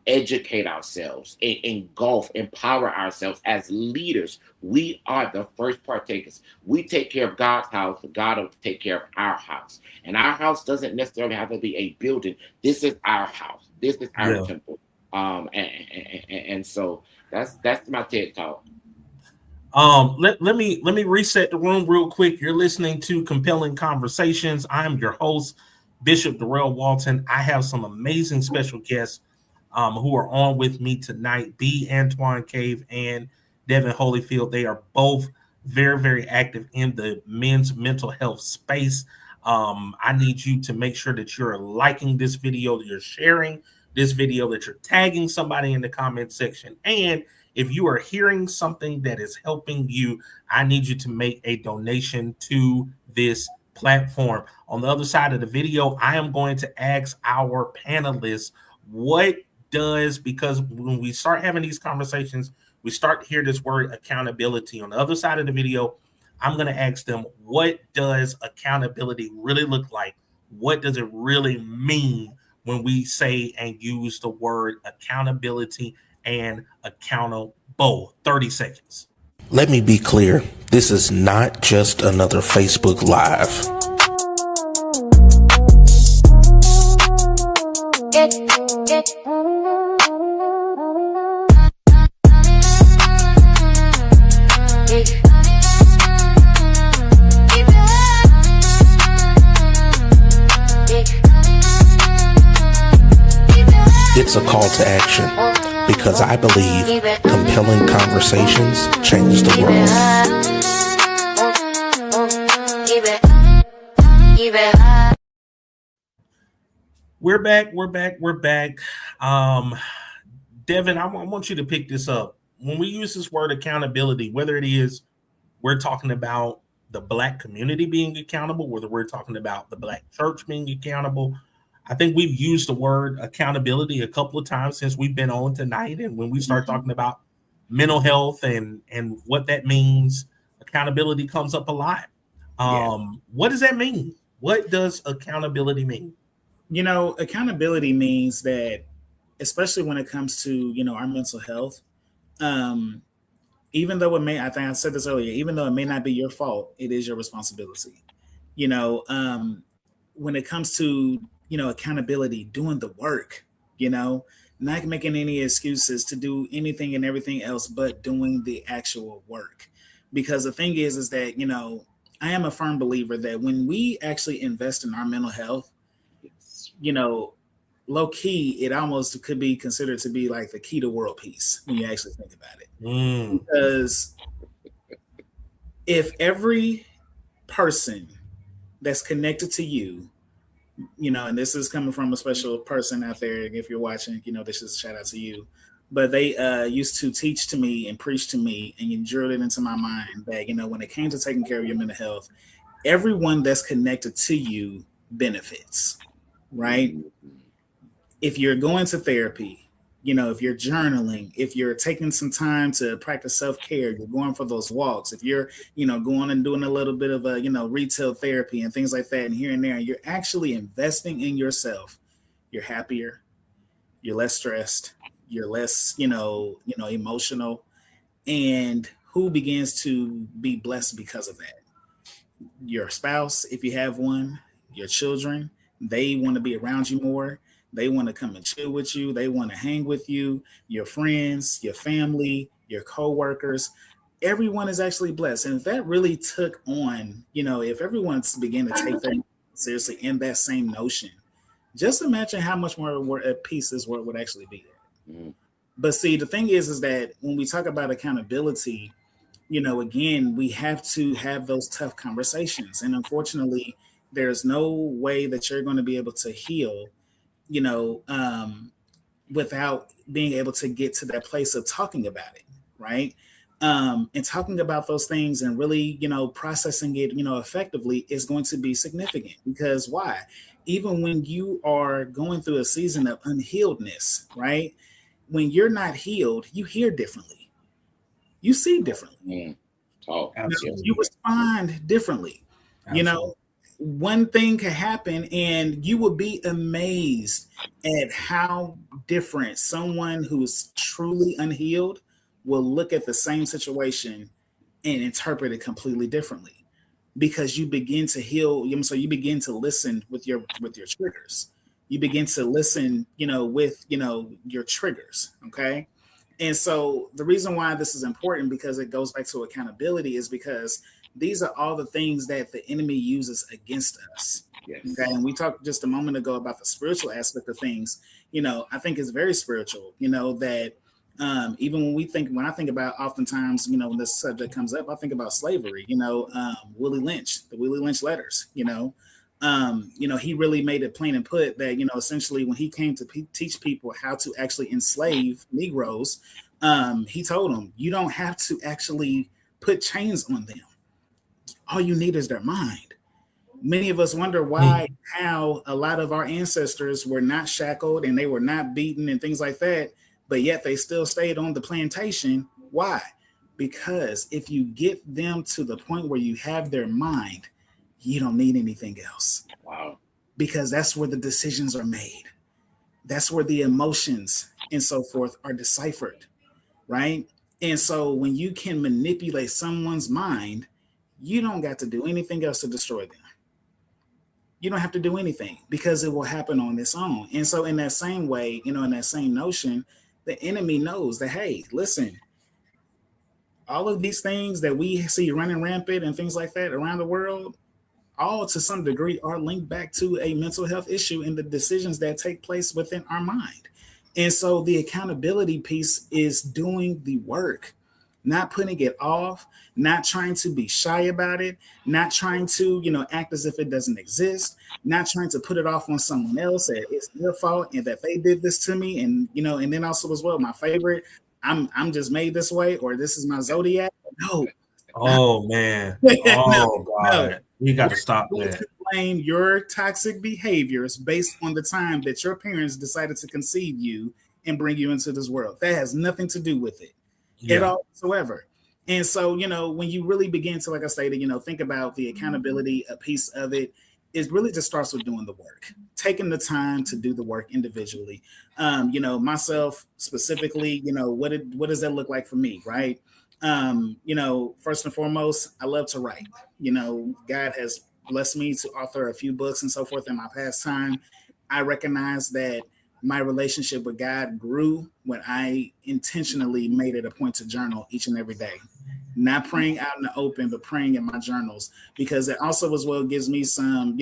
educate ourselves, engulf, empower ourselves as leaders. We are the first partakers. We take care of God's house, but God will take care of our house. And our house doesn't necessarily have to be a building. This is our house. This is our temple. And so that's my TED talk. Let me reset the room real quick. You're listening to Compelling Conversations. I'm your host, Bishop Darrell Walton. I have some amazing special guests who are on with me tonight. B. Antoine Cave and Devin Holyfield. They are both very, very active in the men's mental health space. I need you to make sure that you're liking this video, that you're sharing this video, that you're tagging somebody in the comment section. And if you are hearing something that is helping you, I need you to make a donation to this platform. On the other side of the video, I am going to ask our panelists because when we start having these conversations, we start to hear this word accountability. On the other side of the video, I'm going to ask them, what does accountability really look like? What does it really mean when we say and use the word accountability and accountable? 30 seconds. Let me be clear. This is not just another Facebook Live. It's a call to action because I believe compelling conversations change the world. We're back. Devin, I want you to pick this up. When we use this word accountability, whether it is we're talking about the Black community being accountable, whether we're talking about the Black church being accountable, I think we've used the word accountability a couple of times since we've been on tonight. And when we start talking about mental health and what that means, accountability comes up a lot. What does that mean? What does accountability mean? You know, accountability means that, especially when it comes to, our mental health, even though I think I said this earlier, even though it may not be your fault, it is your responsibility. When it comes to, accountability, doing the work, not making any excuses to do anything and everything else, but doing the actual work. Because the thing is that, I am a firm believer that when we actually invest in our mental health, low key, it almost could be considered to be like the key to world peace when you actually think about it. Because if every person that's connected to you, and this is coming from a special person out there, if you're watching, this is a shout out to you, but they used to teach to me and preach to me and drilled it into my mind that, when it came to taking care of your mental health, everyone that's connected to you benefits, right? If you're going to therapy, if you're journaling, if you're taking some time to practice self-care, you're going for those walks, if you're, going and doing a little bit of a, retail therapy and things like that, and here and there, you're actually investing in yourself. You're happier, you're less stressed, you're less, emotional. And who begins to be blessed because of that? Your spouse, if you have one, your children, they want to be around you more. They want to come and chill with you. They want to hang with you, your friends, your family, your coworkers. Everyone is actually blessed. And if that really took on, if everyone's began to take that seriously in that same notion, just imagine how much more at peace this world would actually be there. Mm-hmm. But see, the thing is that when we talk about accountability, again, we have to have those tough conversations. And unfortunately, there's no way that you're going to be able to heal without being able to get to that place of talking about it, right? And talking about those things and really, processing it, effectively is going to be significant. Because why? Even when you are going through a season of unhealedness, right? when you're not healed, you hear differently, you see differently, you respond differently. You know, one thing can happen and you will be amazed at how different someone who's truly unhealed will look at the same situation and interpret it completely differently, because you begin to heal. So you begin to listen with your triggers. You begin to listen, with, your triggers. Okay. And so the reason why this is important, because it goes back to accountability, is because these are all the things that the enemy uses against us. Yes. Okay. And we talked just a moment ago about the spiritual aspect of things. I think it's very spiritual, that even when I think about, oftentimes, when this subject comes up, I think about slavery, Willie Lynch, the Willie Lynch letters, he really made it plain and put that, essentially when he came to teach people how to actually enslave Negroes, he told them, you don't have to actually put chains on them. All you need is their mind. Many of us wonder why, how a lot of our ancestors were not shackled and they were not beaten and things like that, but yet they still stayed on the plantation. Why? Because if you get them to the point where you have their mind, you don't need anything else. Wow. Because that's where the decisions are made. That's where the emotions and so forth are deciphered, right? And so when you can manipulate someone's mind, you don't got to do anything else to destroy them. You don't have to do anything, because it will happen on its own. And so in that same way, in that same notion, the enemy knows that, hey, listen, all of these things that we see running rampant and things like that around the world, all to some degree are linked back to a mental health issue and the decisions that take place within our mind. And so the accountability piece is doing the work, not putting it off, not trying to be shy about it, not trying to, act as if it doesn't exist, not trying to put it off on someone else that it's their fault and that they did this to me. And, and then also as well, my favorite, I'm just made this way, or this is my zodiac. No. Oh man. Oh God. No. You got to stop that. Blame your toxic behaviors based on the time that your parents decided to conceive you and bring you into this world. That has nothing to do with it at all whatsoever. And so, when you really begin to, like I stated, think about the accountability, a piece of it is really just starts with doing the work, taking the time to do the work individually. Myself specifically, what does that look like for me? Right. First and foremost, I love to write. God has blessed me to author a few books and so forth in my past time. I recognize that my relationship with God grew when I intentionally made it a point to journal each and every day. Not praying out in the open, but praying in my journals, because it also as well gives me some,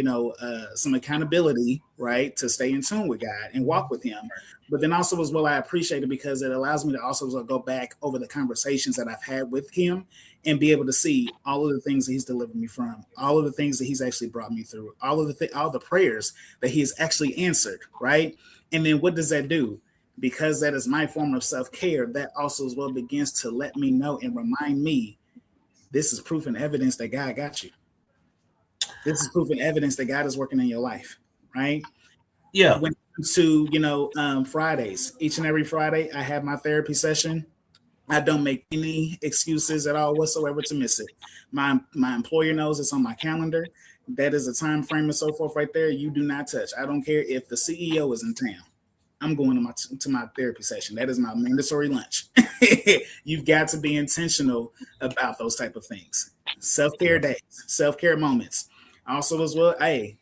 some accountability, right, to stay in tune with God and walk with him. But then also as well, I appreciate it because it allows me to also go back over the conversations that I've had with him and be able to see all of the things that he's delivered me from, all of the things that he's actually brought me through, all the prayers that he has actually answered, right? And then what does that do? Because that is my form of self-care, that also as well begins to let me know and remind me, this is proof and evidence that God got you. This is proof and evidence that God is working in your life, right? Yeah. When it comes to, Fridays, each and every Friday, I have my therapy session. I don't make any excuses at all whatsoever to miss it. My employer knows it's on my calendar. That is a time frame and so forth right there. You do not touch. I don't care if the CEO is in town. I'm going to my therapy session. That is my mandatory lunch. You've got to be intentional about those type of things. Self-care days, self-care moments. Also as well, I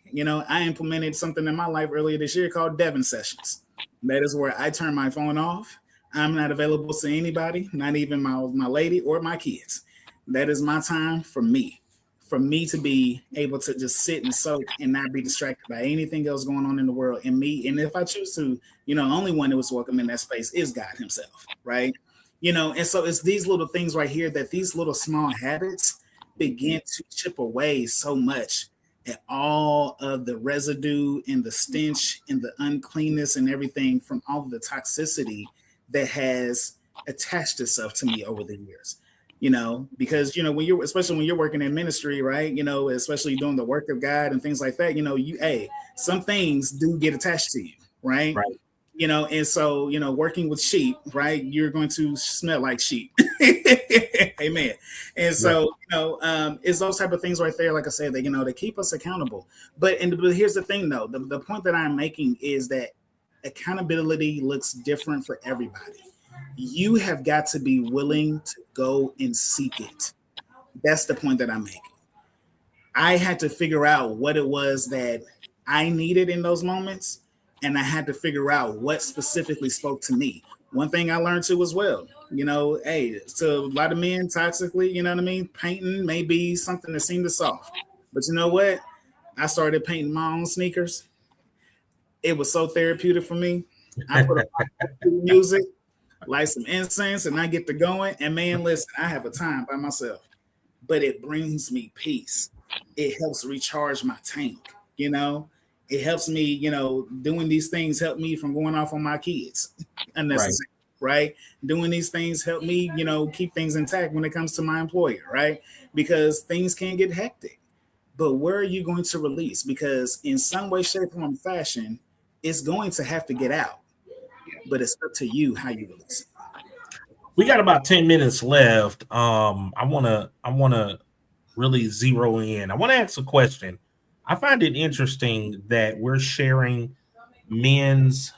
implemented something in my life earlier this year called Devon sessions. That is where I turn my phone off. I'm not available to anybody, not even my lady or my kids. That is my time for me to be able to just sit and soak and not be distracted by anything else going on in the world and me. And if I choose to, the only one that was welcome in that space is God himself, right? And so it's these little things right here that these little small habits begin to chip away so much at all of the residue and the stench and the uncleanness and everything from all of the toxicity that has attached itself to me over the years. Because, especially when you're working in ministry, right, especially doing the work of God and things like that, some things do get attached to you, right? And so, working with sheep, right, you're going to smell like sheep. Amen. And so, it's those type of things right there. Like I said, they keep us accountable. But here's the thing, though. The point that I'm making is that accountability looks different for everybody. You have got to be willing to go and seek it. That's the point that I'm making. I had to figure out what it was that I needed in those moments, and I had to figure out what specifically spoke to me. One thing I learned too as well, hey, so a lot of men toxically, painting may be something that seemed to soft. But you know what? I started painting my own sneakers. It was so therapeutic for me. I put on music, light some incense, and I get to going. And man, listen, I have a time by myself, but it brings me peace. It helps recharge my tank, It helps me, doing these things help me from going off on my kids unnecessarily, right? Doing these things help me, keep things intact when it comes to my employer, right? Because things can get hectic. But where are you going to release? Because in some way, shape, form, fashion, it's going to have to get out. But it's up to you how you release it. We got about 10 minutes left. I wanna really zero in. I want to ask a question. I find it interesting that we're sharing men's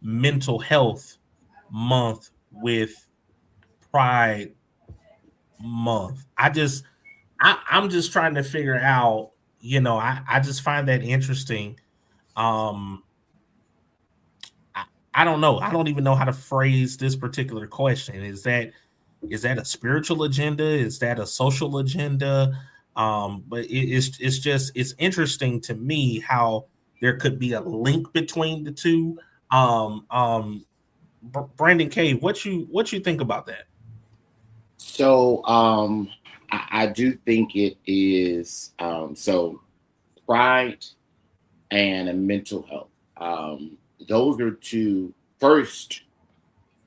mental health month with Pride Month. I'm just trying to figure out, I just find that interesting. I don't know. I don't even know how to phrase this particular question. Is that a spiritual agenda? Is that a social agenda? But it's interesting to me how there could be a link between the two. Brandon Cave, what you think about that? So I do think it is so pride and mental health. Those are two. First,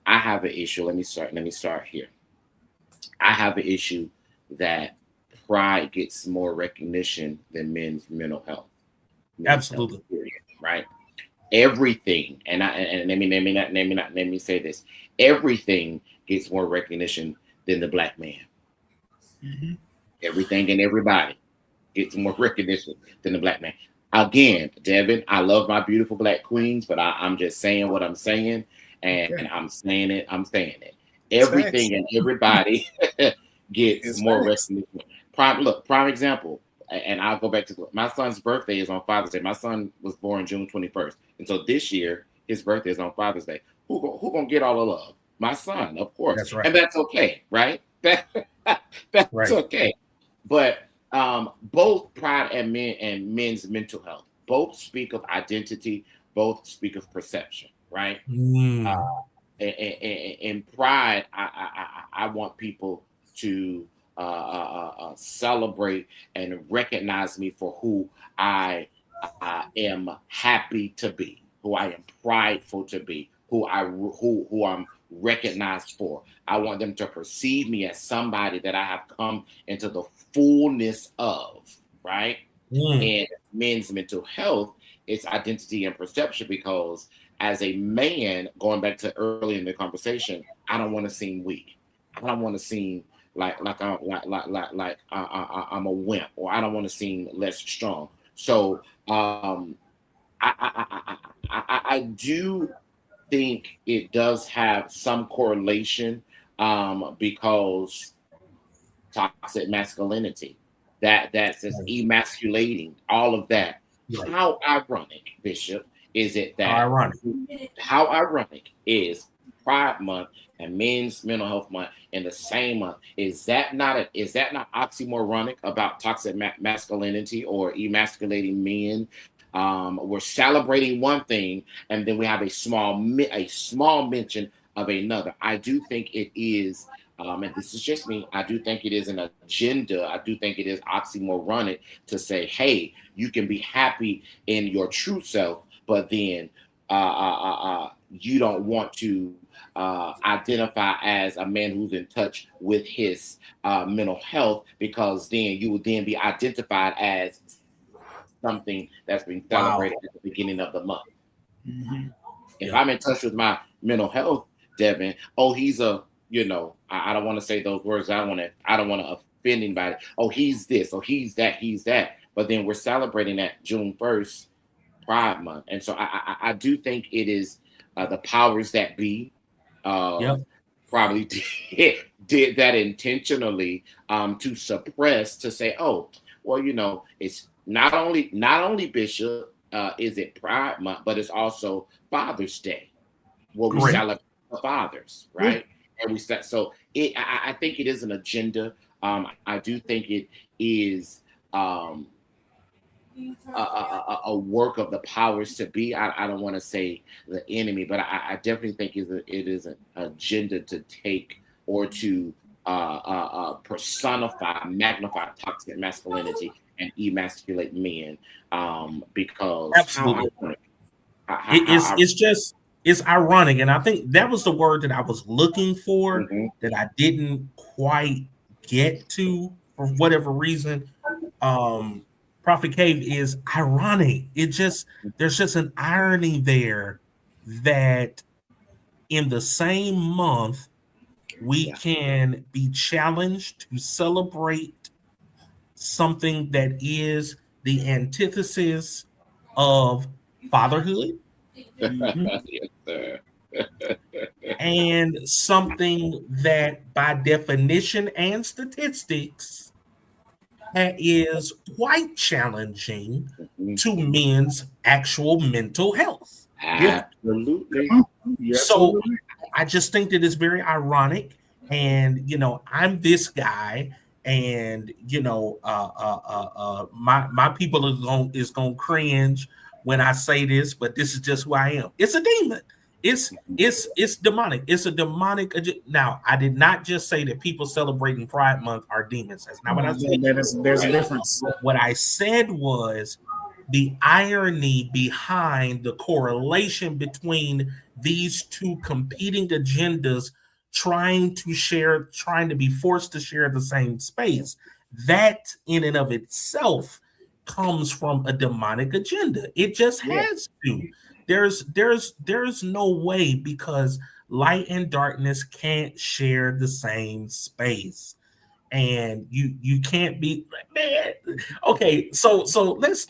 I have an issue. Let me start here. I have an issue that pride gets more recognition than men's mental health. Absolutely. Period, right? Everything, and let me say this. Everything gets more recognition than the black man. Mm-hmm. Everything and everybody gets more recognition than the black man. Again, Devin, I love my beautiful black queens, but I'm just saying what I'm saying, and I'm saying it. Everything and everybody gets more recognition. Prime example, and I'll go back to my son's birthday is on Father's Day. My son was born June 21st, and so this year his birthday is on Father's Day. Who gonna get all the love? My son, of course. That's right. And that's okay, right? That's right. Okay, but. Both pride and men's mental health both speak of identity, both speak of perception, right? In pride, I want people to celebrate and recognize me for who I am happy to be, who I am prideful to be, who I'm recognized for. I want them to perceive me as somebody that I have come into the fullness of, right? And men's mental health, it's identity and perception, because as a man, going back to early in the conversation, I don't want to seem weak. I don't want to seem like I'm a wimp, or I don't want to seem less strong. So I do think it does have some correlation because toxic masculinity, that's emasculating, all of that. Right. How ironic, Bishop, is it that how ironic is Pride Month and Men's Mental Health Month in the same month? Is that not oxymoronic about toxic masculinity or emasculating men? We're celebrating one thing, and then we have a small mention of another. I do think it is, and this is just me, I do think it is an agenda. I do think it is oxymoronic to say, hey, you can be happy in your true self, but then you don't want to identify as a man who's in touch with his mental health, because then you would then be identified as something that's being celebrated at the beginning of the month. Mm-hmm. If I'm in touch with my mental health, Devin, oh, he's a, I don't want to say those words. I don't want to offend anybody. Oh, he's this, oh, he's that. But then we're celebrating that June 1st Pride Month. And so I do think it is the powers that be probably did that intentionally to suppress, to say, oh, well, it's not only Bishop, is it Pride Month, but it's also Father's Day, where we celebrate the fathers, right? And we set, so I think it is an agenda. I do think it is a work of the powers to be. I don't want to say the enemy, but I definitely think it is an agenda to take or to personify, magnify toxic masculinity and emasculate men, because absolutely, it's ironic, and I think that was the word that I was looking for that I didn't quite get to for whatever reason. Prophet Cave is ironic. There's just an irony there that in the same month we can be challenged to celebrate something that is the antithesis of fatherhood. Yes, sir. And something that by definition and statistics is quite challenging to men's actual mental health. Absolutely. So I just think that it's very ironic. And I'm this guy, and my people is gonna cringe when I say this, but this is just who I am. It's a demon. It's demonic. It's a demonic. Now, I did not just say that people celebrating Pride Month are demons. That's not what I said. There's a difference. What I said was the irony behind the correlation between these two competing agendas trying to be forced to share the same space. That in and of itself comes from a demonic agenda. It just has to. There's no way, because light and darkness can't share the same space. And you can't be, man. Okay, so let's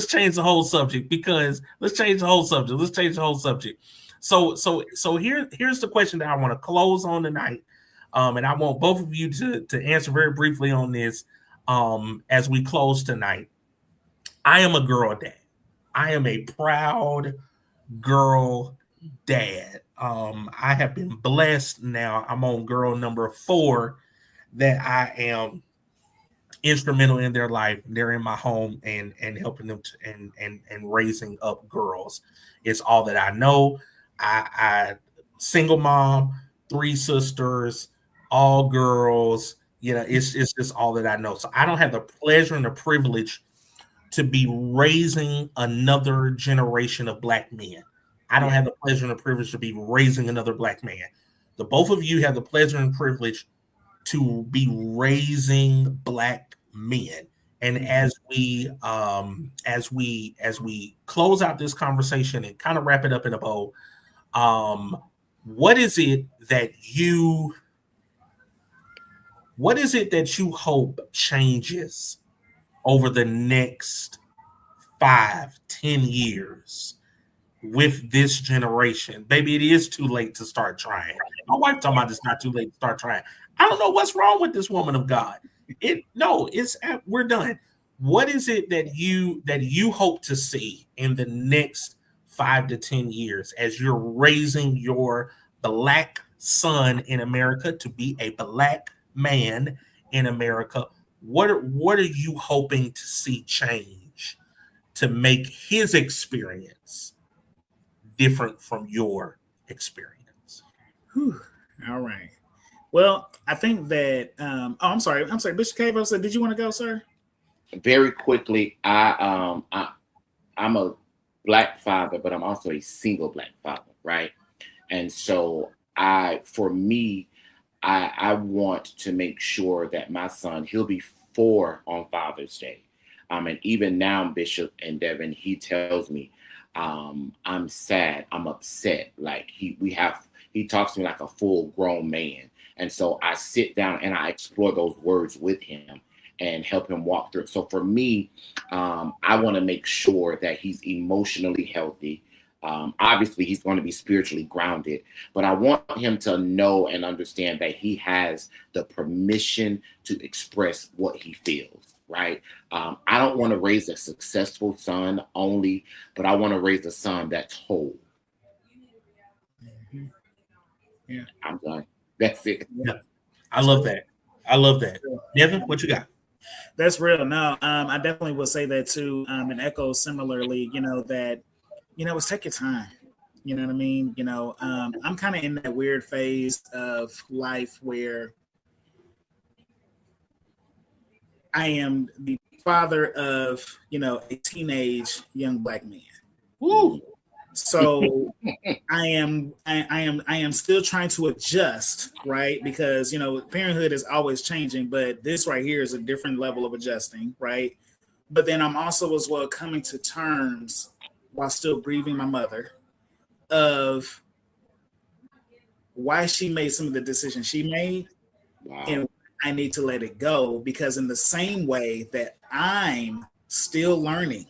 change the whole subject, because let's change the whole subject. So here's the question that I want to close on tonight. And I want both of you to answer very briefly on this as we close tonight. I am a girl dad. I am a proud girl dad. I have been blessed now. I'm on girl number 4 that I am instrumental in their life. They're in my home and helping them and raising up girls. It's all that I know. I single mom, 3 sisters, all girls. It's just all that I know. So I don't have the pleasure and the privilege to be raising another generation of Black men. I don't have the pleasure and the privilege to be raising another Black man. The both of you have the pleasure and privilege to be raising Black men. And as we close out this conversation and kind of wrap it up in a bow, what is it that you hope changes over the next 5-10 years with this generation? Baby, it is too late to start trying. My wife talking about it's not too late to start trying. I don't know what's wrong with this woman of God. We're done. What is it that you hope to see in the next 5 to 10 years as you're raising your Black son in America to be a Black man in America? What are you hoping to see change to make his experience different from your experience? Whew. All right. Well, I think that I'm sorry, Bishop Cave, did you want to go, sir? Very quickly, I'm a Black father, but I'm also a single Black father, right? And so I want to make sure that my son, he'll be 4 on Father's Day. And even now, Bishop and Devin, he tells me, I'm sad, I'm upset. Like he talks to me like a full grown man. And so I sit down and I explore those words with him and help him walk through it. So for me, I want to make sure that he's emotionally healthy. Obviously, he's going to be spiritually grounded, but I want him to know and understand that he has the permission to express what he feels, right? I don't want to raise a successful son only, but I want to raise a son that's whole. Yeah. I'm done. That's it. Yeah. I love that. I love that. Devin, what you got? That's real. No, I definitely will say that too, and echo similarly. That it's take your time. You know what I mean? I'm kind of in that weird phase of life where I am the father of a teenage young Black man. Woo. So I am still trying to adjust, right? Because parenthood is always changing, but this right here is a different level of adjusting, right? But then I'm also as well coming to terms while still grieving my mother of why she made some of the decisions she made. Wow. And I need to let it go, because in the same way that I'm still learning,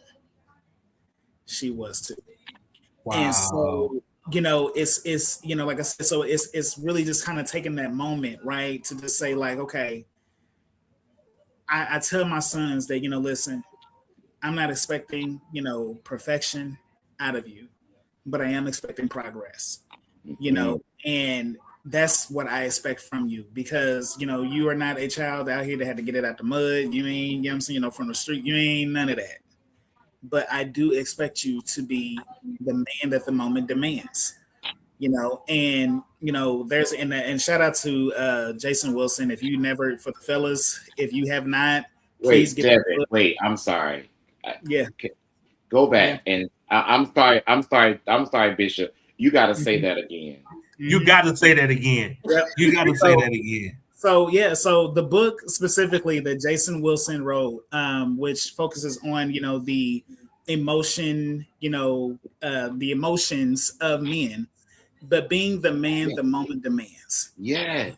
she was too. Wow. And so, it's like I said, so it's really just kind of taking that moment, right, to just say like, okay, I tell my sons that, listen, I'm not expecting, perfection out of you, but I am expecting progress, and that's what I expect from you, because, you are not a child out here that had to get it out the mud. You ain't, I'm saying, from the street, you ain't none of that. But I do expect you to be the man that the moment demands, and there's and shout out to Jason Wilson. If you never, for the fellas, if you have not, please get Devin, wait, I'm sorry. Yeah. Go back and I'm sorry, Bishop. You gotta say that again. You gotta say that again. Yep. You gotta say that again. So the book specifically that Jason Wilson wrote, which focuses on the emotion, the emotions of men, but being the man the moment demands. Yeah.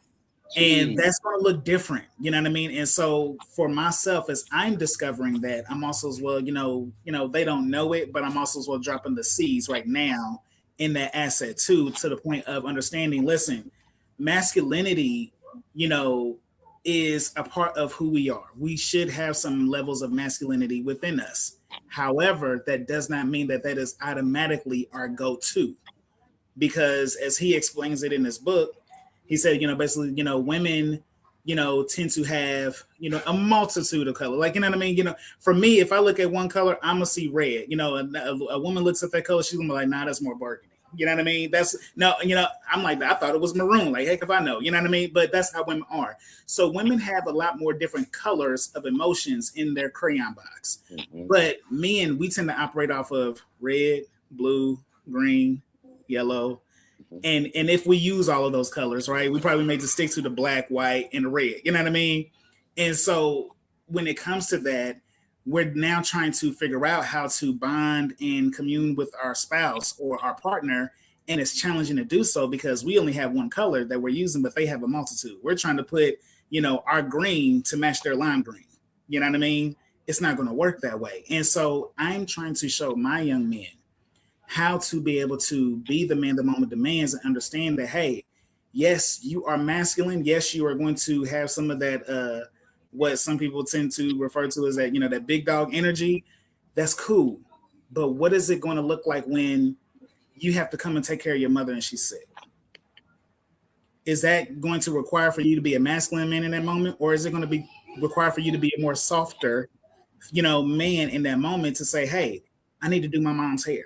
And that's going to look different, you know what I mean? And so for myself, as I'm discovering that, I'm also as well, they don't know it, but I'm also as well dropping the seeds right now in that asset too, to the point of understanding, listen, masculinity, is a part of who we are. We should have some levels of masculinity within us. However, that does not mean that is automatically our go-to, because as he explains it in his book, he said, basically, women, tend to have, a multitude of color. Like, you know what I mean? For me, if I look at one color, I'm gonna see red. A woman looks at that color, she's gonna be like, nah, that's more burgundy. You know what I mean? That's no, I'm like, I thought it was maroon. Like, heck if I know, you know what I mean? But that's how women are. So women have a lot more different colors of emotions in their crayon box. Mm-hmm. But men, we tend to operate off of red, blue, green, yellow. And if we use all of those colors, right, we probably may just stick to the black, white, and the red. You know what I mean? And so when it comes to that, we're now trying to figure out how to bond and commune with our spouse or our partner. And it's challenging to do so because we only have one color that we're using, but they have a multitude. We're trying to put, our green to match their lime green. You know what I mean? It's not going to work that way. And so I'm trying to show my young men how to be able to be the man the moment demands and understand that, hey, yes, you are masculine. Yes, you are going to have some of that, what some people tend to refer to as that, that big dog energy. That's cool. But what is it going to look like when you have to come and take care of your mother and she's sick? Is that going to require for you to be a masculine man in that moment? Or is it going to be require for you to be a more softer, man in that moment to say, hey, I need to do my mom's hair.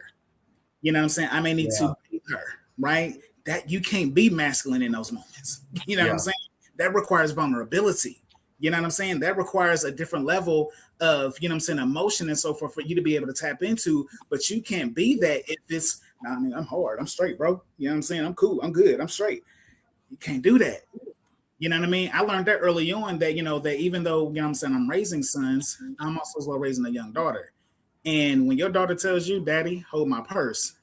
You know what I'm saying? I may need to beat her, right? That you can't be masculine in those moments. You know what I'm saying? That requires vulnerability. You know what I'm saying? That requires a different level of, emotion and so forth for you to be able to tap into. But you can't be that if it's, I'm hard. I'm straight, bro. You know what I'm saying? I'm cool. I'm good. I'm straight. You can't do that. You know what I mean? I learned that early on that, that even though, I'm saying I'm raising sons, I'm also as well raising a young daughter. And when your daughter tells you, Daddy, hold my purse,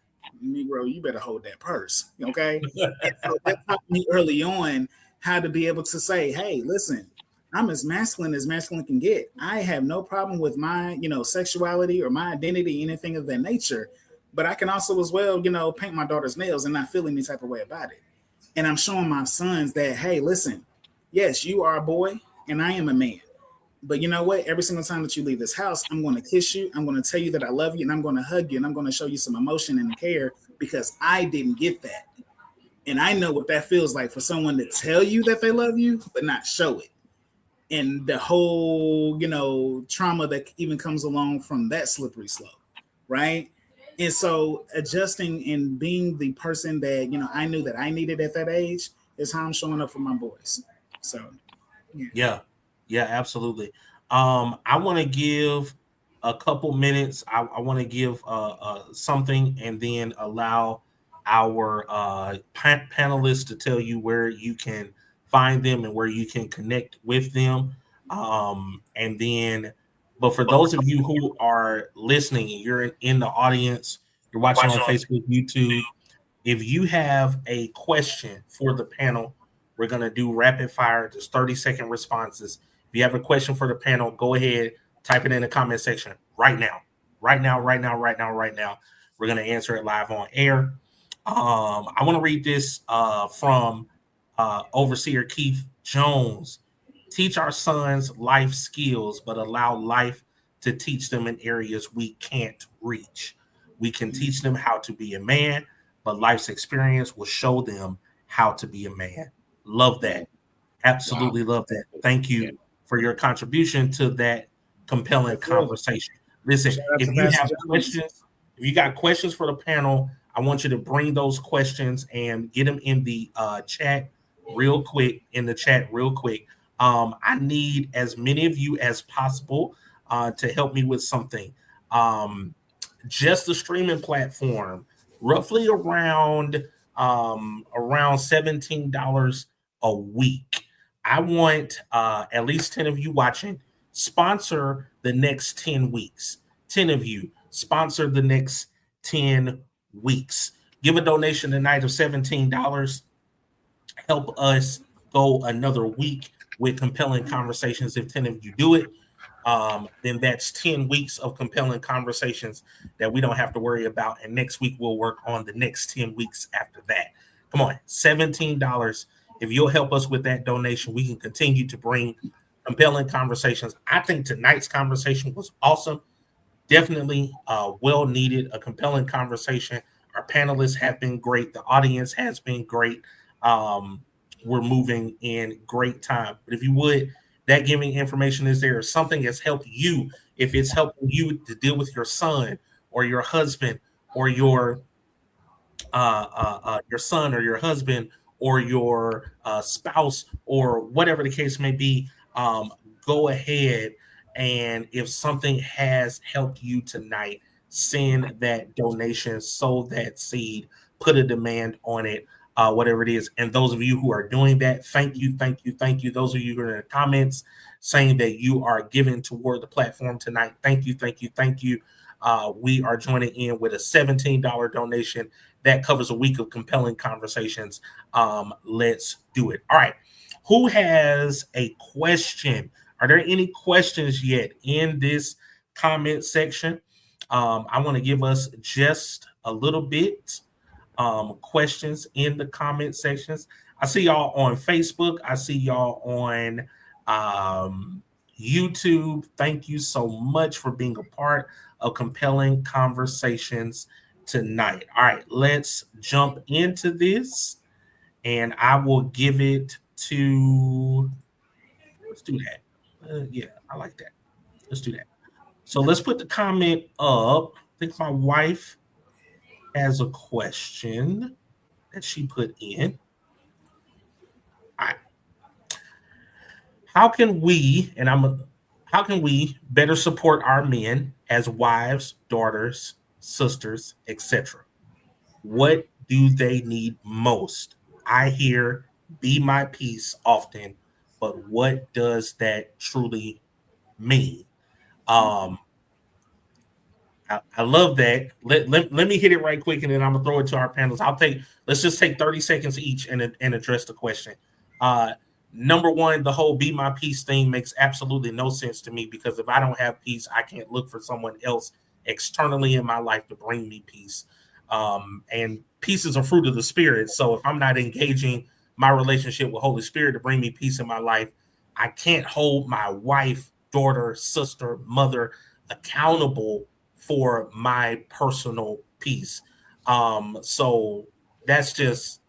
Negro, you better hold that purse. Okay. And so that taught me early on how to be able to say, hey, listen, I'm as masculine can get. I have no problem with my, sexuality or my identity, anything of that nature. But I can also as well, paint my daughter's nails and not feel any type of way about it. And I'm showing my sons that, hey, listen, yes, you are a boy and I am a man. But you know what? Every single time that you leave this house, I'm going to kiss you. I'm going to tell you that I love you and I'm going to hug you and I'm going to show you some emotion and care because I didn't get that. And I know what that feels like for someone to tell you that they love you, but not show it. And the whole, trauma that even comes along from that slippery slope, right? And so adjusting and being the person that, I knew that I needed at that age is how I'm showing up for my boys. So, yeah, absolutely. I want to give a couple minutes. I want to give something and then allow our panelists to tell you where you can find them and where you can connect with them. And then, but for those of you who are listening, you're in the audience, you're watching on Facebook, YouTube. If you have a question for the panel, we're going to do rapid fire, just 30-second responses. If you have a question for the panel, go ahead, type it in the comment section right now. Right now. We're going to answer it live on air. I want to read this from Overseer Keith Jones. Teach our sons life skills, but allow life to teach them in areas we can't reach. We can teach them how to be a man, but life's experience will show them how to be a man. Love that. Absolutely love that. Thank you for your contribution to that compelling conversation. Listen, if you have questions, if you got questions for the panel, I want you to bring those questions and get them in the chat real quick. I need as many of you as possible to help me with something. Just the streaming platform, roughly around $17 a week. I want at least 10 of you watching sponsor the next 10 weeks. 10 of you sponsor the next 10 weeks. Give a donation tonight of $17. Help us go another week with compelling conversations. If 10 of you do it, then that's 10 weeks of compelling conversations that we don't have to worry about. And next week, we'll work on the next 10 weeks after that. Come on, $17. If you'll help us with that donation, we can continue to bring compelling conversations. I think tonight's conversation was awesome. Definitely well needed, a compelling conversation. Our panelists have been great. The audience has been great. We're moving in great time. But if you would, that giving information is there. Something that's helped you. If it's helping you to deal with your son or your husband or your son or your husband or your spouse or whatever the case may be, go ahead. And if something has helped you tonight, send that donation, sow that seed, put a demand on it, whatever it is. And those of you who are doing that, thank you. Those of you who are in the comments saying that you are giving toward the platform tonight, thank you. We are joining in with a $17 donation that covers a week of compelling conversations. Let's do it. All right. Who has a question? Are there any questions yet in this comment section? I want to give us just a little bit questions in the comment sections. I see y'all on Facebook. I see y'all on YouTube. Thank you so much for being a part of compelling conversations tonight. All right, let's jump into this, and I will give it to. Let's do that. Yeah, I like that. Let's do that. So let's put the comment up. I think my wife has a question that she put in. All right. How can we better support our men as wives, daughters, sisters, etc.? What do they need most? I hear "be my peace" often, but what does that truly mean? I love that. Let me hit it right quick, and then I'm gonna throw it to our panelists. Let's just take 30 seconds each and address the question. Number one, the whole "be my peace" thing makes absolutely no sense to me, because if I don't have peace, I can't look for someone else externally in my life to bring me peace. And peace is a fruit of the Spirit. So if I'm not engaging my relationship with Holy Spirit to bring me peace in my life, I can't hold my wife, daughter, sister, mother accountable for my personal peace. So that's just,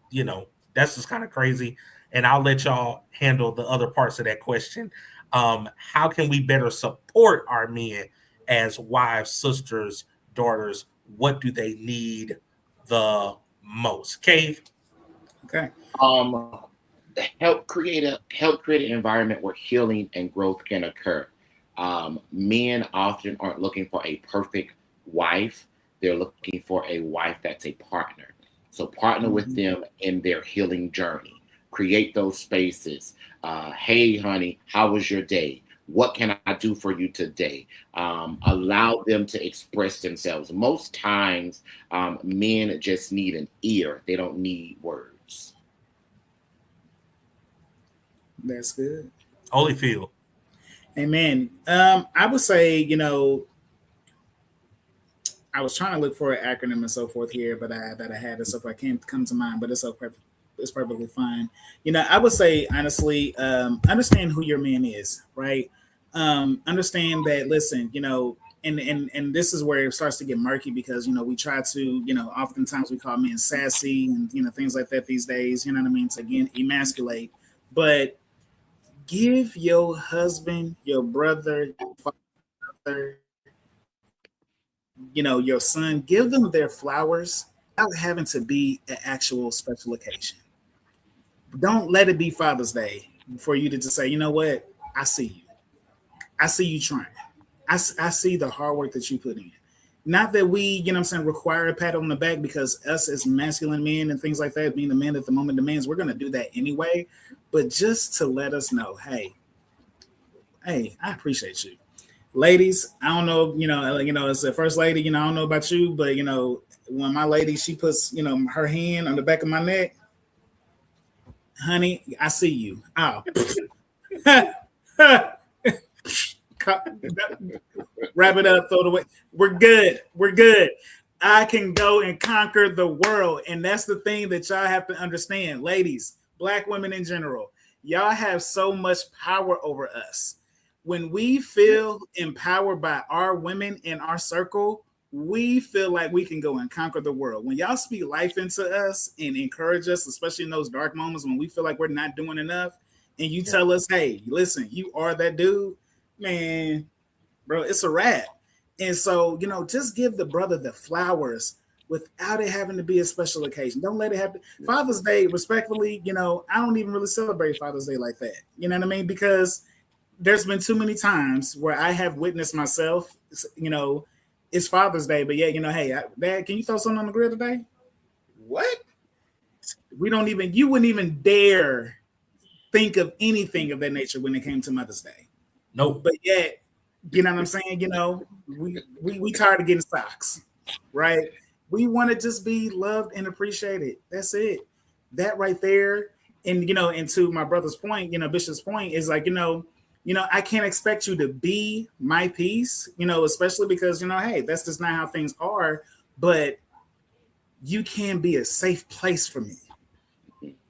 that's just kind of crazy. And I'll let y'all handle the other parts of that question. How can we better support our men as wives, sisters, daughters? What do they need the most? Cave. Okay. Help create an environment where healing and growth can occur. Men often aren't looking for a perfect wife. They're looking for a wife that's a partner. So partner with them in their healing journey. Create those spaces. Hey, honey, how was your day? What can I do for you today? Allow them to express themselves. Most times, men just need an ear. They don't need words. That's good. Holyfield. Amen. I would say, I was trying to look for an acronym and so forth here, but I had it, so if I can't come to mind, but it's okay. It's perfectly fine. I would say, honestly, understand who your man is, right? Understand that, listen, and this is where it starts to get murky, because, we try to, oftentimes we call men sassy and, things like that these days, you know what I mean? To, again, emasculate. But give your husband, your brother, your father, your son, give them their flowers without having to be an actual special occasion. Don't let it be Father's Day for you to just say, you know what? I see you. I see you trying. I see the hard work that you put in. Not that we, require a pat on the back, because us as masculine men and things like that, being the man that the moment demands, we're going to do that anyway. But just to let us know, hey, I appreciate you. Ladies, I don't know, as the first lady, I don't know about you, but, when my lady, she puts, her hand on the back of my neck, honey, I see you. Oh. Wrap it up, throw it away. We're good. I can go and conquer the world. And that's the thing that y'all have to understand. Ladies, Black women in general, y'all have so much power over us. When we feel empowered by our women in our circle, we feel like we can go and conquer the world. When y'all speak life into us and encourage us, especially in those dark moments when we feel like we're not doing enough, and you tell us, hey, listen, you are that dude, man, bro, it's a wrap. And so, just give the brother the flowers without it having to be a special occasion. Don't let it happen. Father's Day, respectfully, I don't even really celebrate Father's Day like that. You know what I mean? Because there's been too many times where I have witnessed myself, it's Father's Day, but yeah, hey, Dad, can you throw something on the grill today? What? You wouldn't even dare think of anything of that nature when it came to Mother's Day. Nope. But yet, you know what I'm saying? We tired of getting socks, right? We want to just be loved and appreciated. That's it. That right there. And, and to my brother's point, Bishop's point is like, I can't expect you to be my peace, especially because, hey, that's just not how things are. But you can be a safe place for me.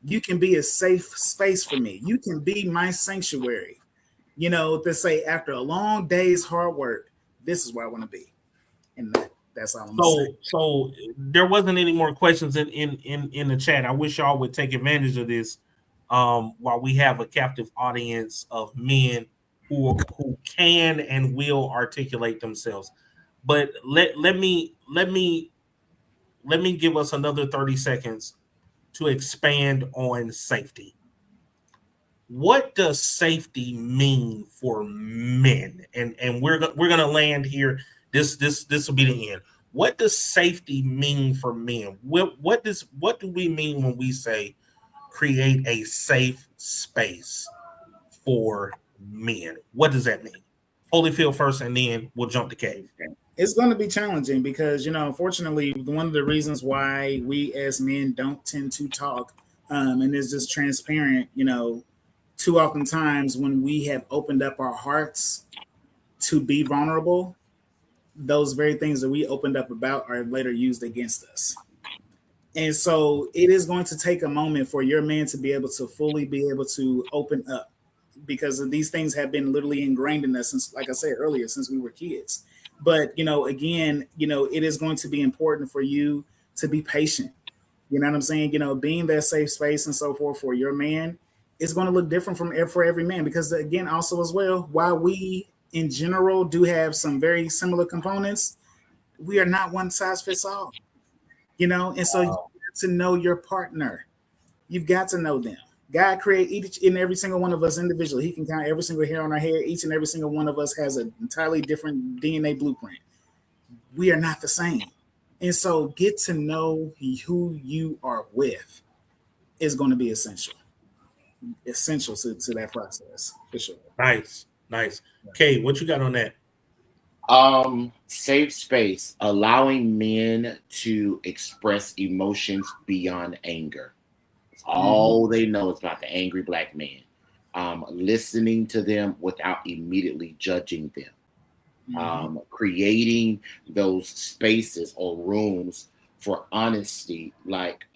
You can be a safe space for me. You can be my sanctuary, to say after a long day's hard work, this is where I want to be. And that's all I'm saying. So there wasn't any more questions in the chat. I wish y'all would take advantage of this. While we have a captive audience of men who can and will articulate themselves. But let me give us another 30 seconds to expand on safety. What does safety mean for men? And we're gonna land here. This will be the end. What does safety mean for men? What do we mean when we say create a safe space for men? What does that mean? Holyfield first, and then we'll jump to Cave. It's going to be challenging because, unfortunately, one of the reasons why we as men don't tend to talk, and it's just transparent, too often times when we have opened up our hearts to be vulnerable, those very things that we opened up about are later used against us. And so it is going to take a moment for your man to be able to fully be able to open up, because these things have been literally ingrained in us since, like I said earlier, since we were kids. But, again, it is going to be important for you to be patient. You know what I'm saying? Being that safe space and so forth for your man is going to look different for every man, because, again, also as well, while we in general do have some very similar components, we are not one size fits all, and so you got to know your partner. You've got to know them. God created each and every single one of us individually. He can count every single hair on our head. Each and every single one of us has an entirely different DNA blueprint. We are not the same. And so get to know who you are with is going to be essential to that process, for sure. Nice. Kay, what you got on that? Safe space, allowing men to express emotions beyond anger. All they know is about the angry black man. Listening to them without immediately judging them. Creating those spaces or rooms for honesty, like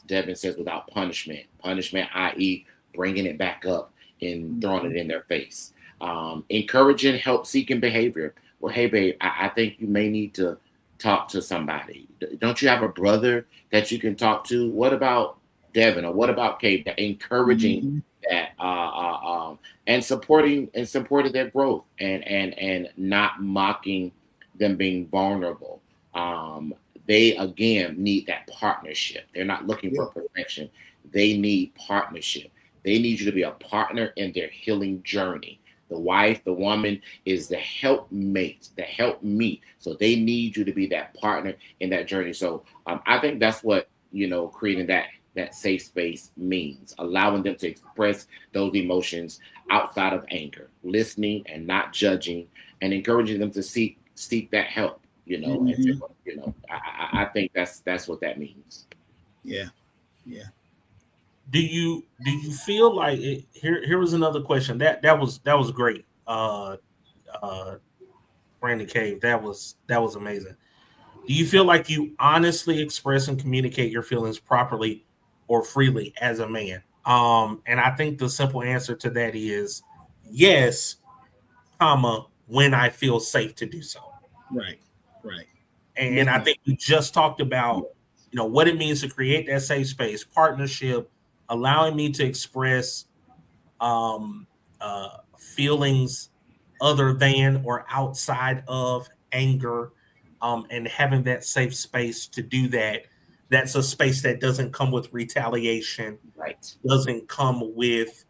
Devin says, without punishment. Punishment, i.e., bringing it back up and throwing it in their face. Encouraging help-seeking behavior. Well, hey, babe, I think you may need to talk to somebody. Don't you have a brother that you can talk to? What about Devin, or what about Kate? Encouraging that and supporting their growth and not mocking them being vulnerable. They again need that partnership. They're not looking for perfection. They need partnership. They need you to be a partner in their healing journey. The wife, the woman is the helpmate, the helpmeet. So they need you to be that partner in that journey. So I think that's what, creating that safe space means, allowing them to express those emotions outside of anger, listening and not judging, and encouraging them to seek that help. I think that's what that means. Yeah. Do you feel like here was another question that was great, Brandon Cave, that was amazing. Do you feel like you honestly express and communicate your feelings properly or freely as a man? And I think the simple answer to that is yes, when I feel safe to do so. Right. And I think we just talked about, what it means to create that safe space, partnership, allowing me to express feelings other than or outside of anger, and having that safe space to do that. That's a space that doesn't come with retaliation, right? Doesn't come with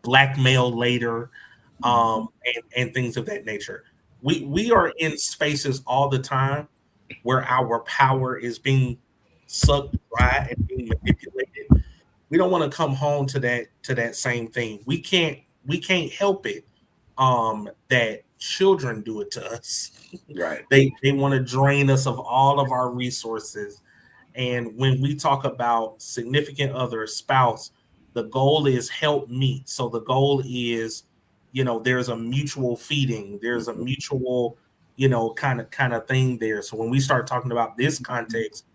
blackmail later, and things of that nature. We are in spaces all the time where our power is being sucked dry and being manipulated. We don't want to come home to that same thing. We can't help it that children do it to us. Right. They want to drain us of all of our resources. And when we talk about significant other, spouse, the goal is help meet. So the goal is, there's a mutual feeding, there's a mutual, kind of thing there. So when we start talking about this context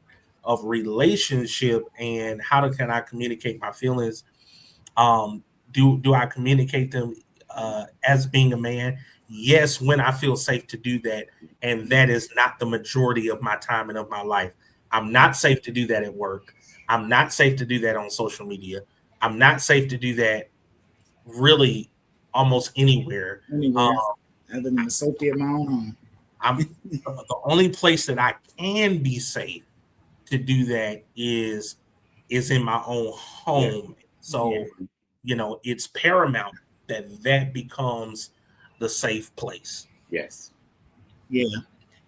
of relationship and can I communicate my feelings, do I communicate them as being a man? Yes, when I feel safe to do that. And that is not the majority of my time and of my life. I'm not safe to do that at work. I'm not safe to do that on social media. I'm not safe to do that really almost anywhere. Other than the safety of my own home. The only place that I can be safe to do that is in my own home. So, it's paramount that becomes the safe place. Yes. Yeah.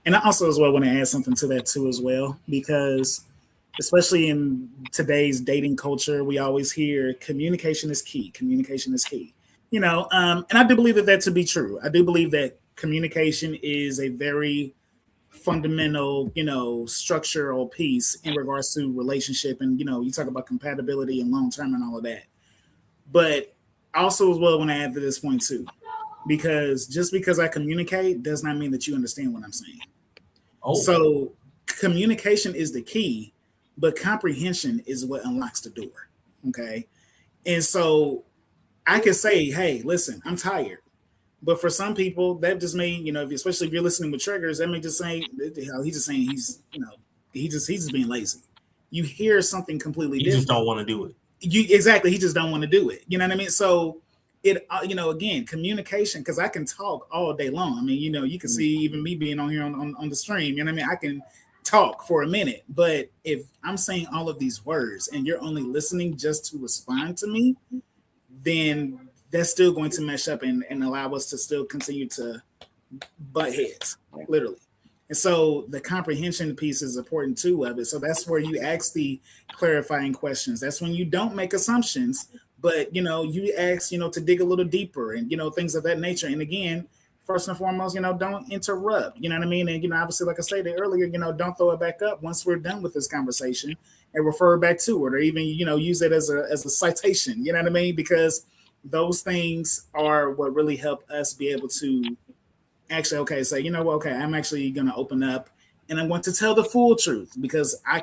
And I also as well want to add something to that too as well, because especially in today's dating culture, we always hear communication is key. Communication is key. And I do believe that to be true. I do believe that communication is a very fundamental, structural piece in regards to relationship. And, you talk about compatibility and long-term and all of that. But also as well, when I add to this point too, because just because I communicate does not mean that you understand what I'm saying. Oh. So communication is the key, but comprehension is what unlocks the door. Okay. And so I can say, hey, listen, I'm tired. But for some people, that just may, especially if you're listening with triggers, that may just say, he's just saying he's just being lazy. You hear something completely different. You just don't want to do it. Exactly. He just don't want to do it. You know what I mean? So it, again, communication, because I can talk all day long. I mean, you can see even me being on here on the stream, you know what I mean? I can talk for a minute, but if I'm saying all of these words and you're only listening just to respond to me, then that's still going to mesh up and allow us to still continue to butt heads, literally. And so the comprehension piece is important too of it. So that's where you ask the clarifying questions. That's when you don't make assumptions, but you ask, to dig a little deeper and things of that nature. And again, first and foremost, don't interrupt. You know what I mean? And obviously, like I stated earlier, don't throw it back up once we're done with this conversation and refer back to it, or even use it as a citation. You know what I mean? Because those things are what really help us be able to actually, say, I'm actually going to open up and I want to tell the full truth, because I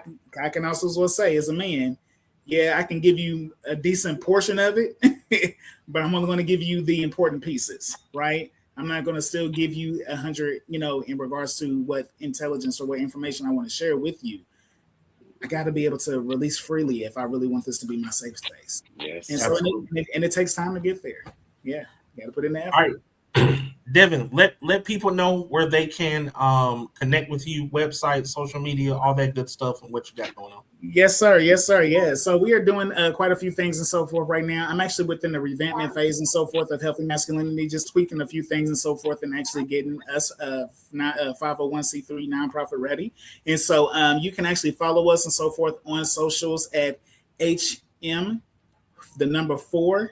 can also as well say as a man, yeah, I can give you a decent portion of it, but I'm only going to give you the important pieces, right? I'm not going to still give you 100, in regards to what intelligence or what information I want to share with you. I got to be able to release freely if I really want this to be my safe space. Yes. And so, and it takes time to get there. Yeah. You got to put in the effort. All right. Devin, let people know where they can connect with you, website, social media, all that good stuff, and what you got going on. Yes, sir. Yes, sir. Yeah. So we are doing quite a few things and so forth right now. I'm actually within the revampment phase and so forth of Healthy Masculinity, just tweaking a few things and so forth, and actually getting us 501c3 nonprofit ready. And so you can actually follow us and so forth on socials at HM, the number 4,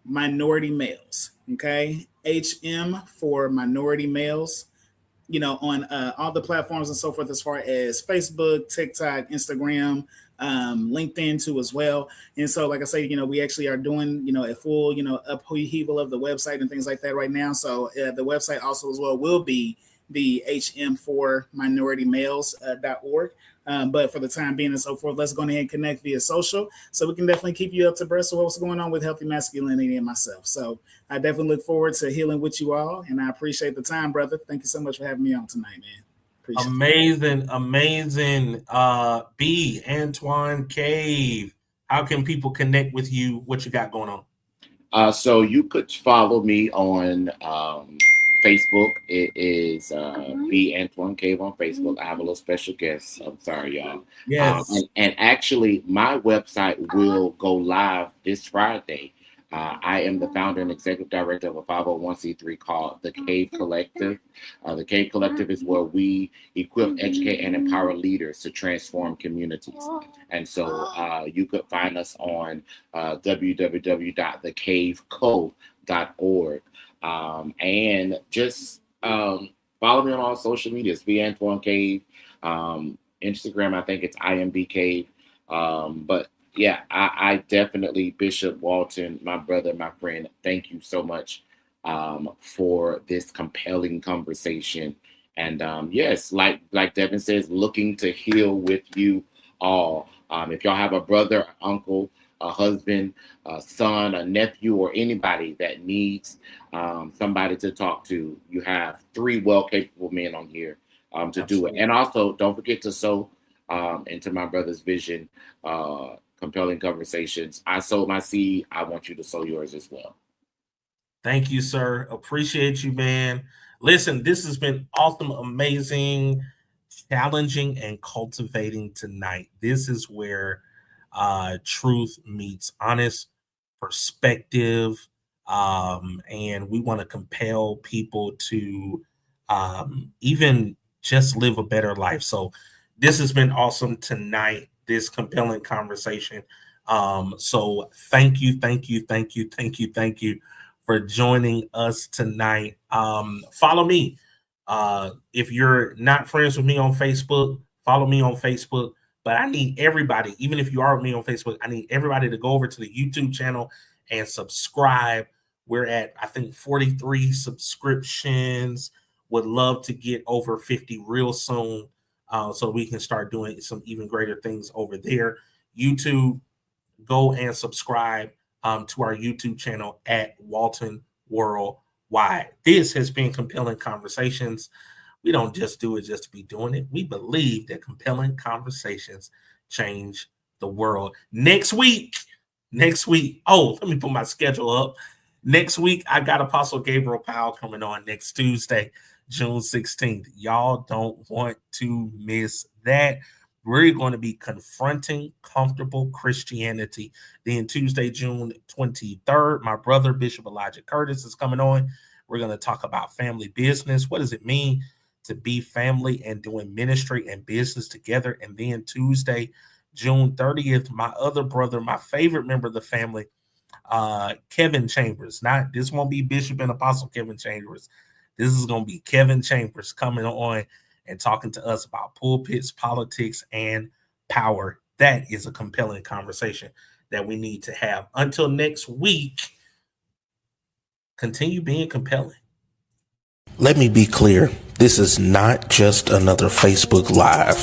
minority males. Okay. HM for minority males, on all the platforms and so forth, as far as Facebook, TikTok, Instagram, LinkedIn too as well. And so, like I say, we actually are doing, a full, upheaval of the website and things like that right now. So the website also as well will be the hm4minorityMales.org. But for the time being and so forth, let's go ahead and connect via social, so we can definitely keep you up to breast of what's going on with Healthy Masculinity and myself. So I definitely look forward to healing with you all, and I appreciate the time, brother. Thank you so much for having me on tonight, man. Amazing. B. Antoine Cave, how can people connect with you? What you got going on? So you could follow me on Facebook. It is B. Antoine Cave on Facebook. I have a little special guest. I'm sorry, y'all. Yes. And actually, my website will go live this Friday. I am the founder and executive director of a 501c3 called The Cave Collective. The Cave Collective is where we equip, educate, and empower leaders to transform communities. And so you could find us on www.thecaveco.org. And just follow me on all social medias, B. Antoine Cave. Instagram, I think it's IMB Cave. But yeah, I definitely, Bishop Walton, my brother, my friend, thank you so much for this compelling conversation. And yes, like Devin says, looking to heal with you all. If y'all have a brother, uncle, a husband, a son, a nephew, or anybody that needs somebody to talk to, you have 3 well-capable men on here to do it. And also, don't forget to sow into my brother's vision, Compelling Conversations. I sowed my seed. I want you to sow yours as well. Thank you, sir. Appreciate you, man. Listen, this has been awesome, amazing, challenging, and cultivating tonight. This is where truth meets honest perspective, and we want to compel people to even just live a better life. So this has been awesome tonight, this compelling conversation. So thank you for joining us tonight. Follow me. If you're not friends with me on Facebook, follow me on Facebook. But I need everybody, even if you are with me on Facebook, I need everybody to go over to the YouTube channel and subscribe. We're at, I think, 43 subscriptions. Would love to get over 50 real soon, so we can start doing some even greater things over there. YouTube, go and subscribe to our YouTube channel at Walton Worldwide. This has been Compelling Conversations. We don't just do it just to be doing it. We believe that compelling conversations change the world. Next week, oh, let me put my schedule up. Next week, I got Apostle Gabriel Powell coming on next Tuesday, June 16th. Y'all don't want to miss that. We're going to be confronting comfortable Christianity. Then Tuesday, June 23rd, my brother, Bishop Elijah Curtis, is coming on. We're going to talk about family business. What does it mean to be family and doing ministry and business together? And then Tuesday, June 30th, my other brother, my favorite member of the family, Kevin Chambers. This won't be Bishop and Apostle Kevin Chambers. This is going to be Kevin Chambers coming on and talking to us about pulpits, politics, and power. That is a compelling conversation that we need to have. Until next week, continue being compelling. Let me be clear. This is not just another Facebook Live.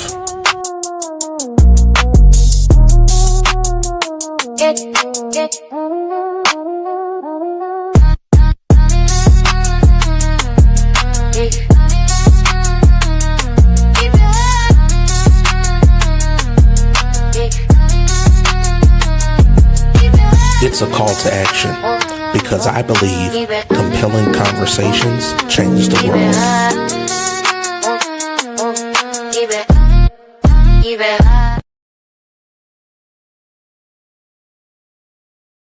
It's a call to action because I believe compelling conversations change the world.